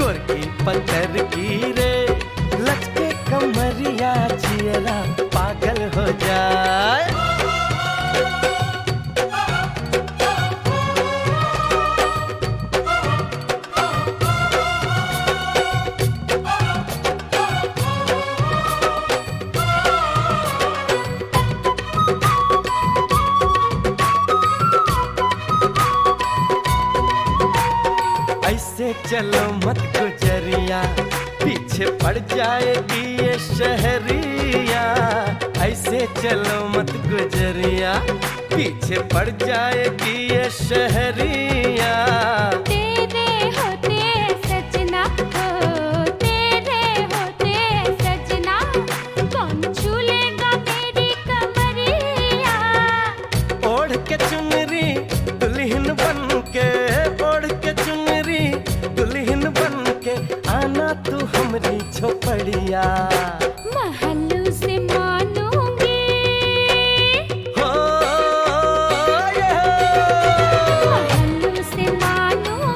गोरकी पत्थर की रे, लचके कमरिया जियरा पागल हो जाए। ऐसे चलो मत गुजरिया, पीछे पड़ जाएगी ये शहरिया। ऐसे चलो मत गुजरिया, पीछे पड़ जाएगी ये शहरिया। तेरे होते सजना, ओ तेरे होते सजना, कौन छू लेगा मेरी कमरिया। ओढ़ के चुनरी दुल्हन बन के, ओढ़ के चुनरी दुल्हन बन के, आना तू हमरी झोपड़िया। महलों से मानूंगी, हो ये महलों से मानूंगी,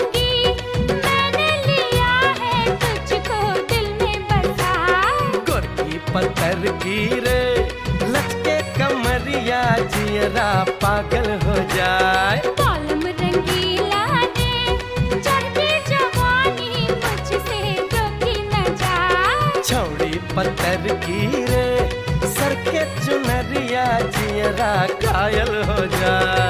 पत्थर की रे लचके कमरिया जियरा पागल हो जाए। कॉलम रंगीला दे चढ़ती जवानी मुझसे रोकी न जाए। छौड़ी पत्थर की रे सर के चुनरिया जियरा घायल हो जाए।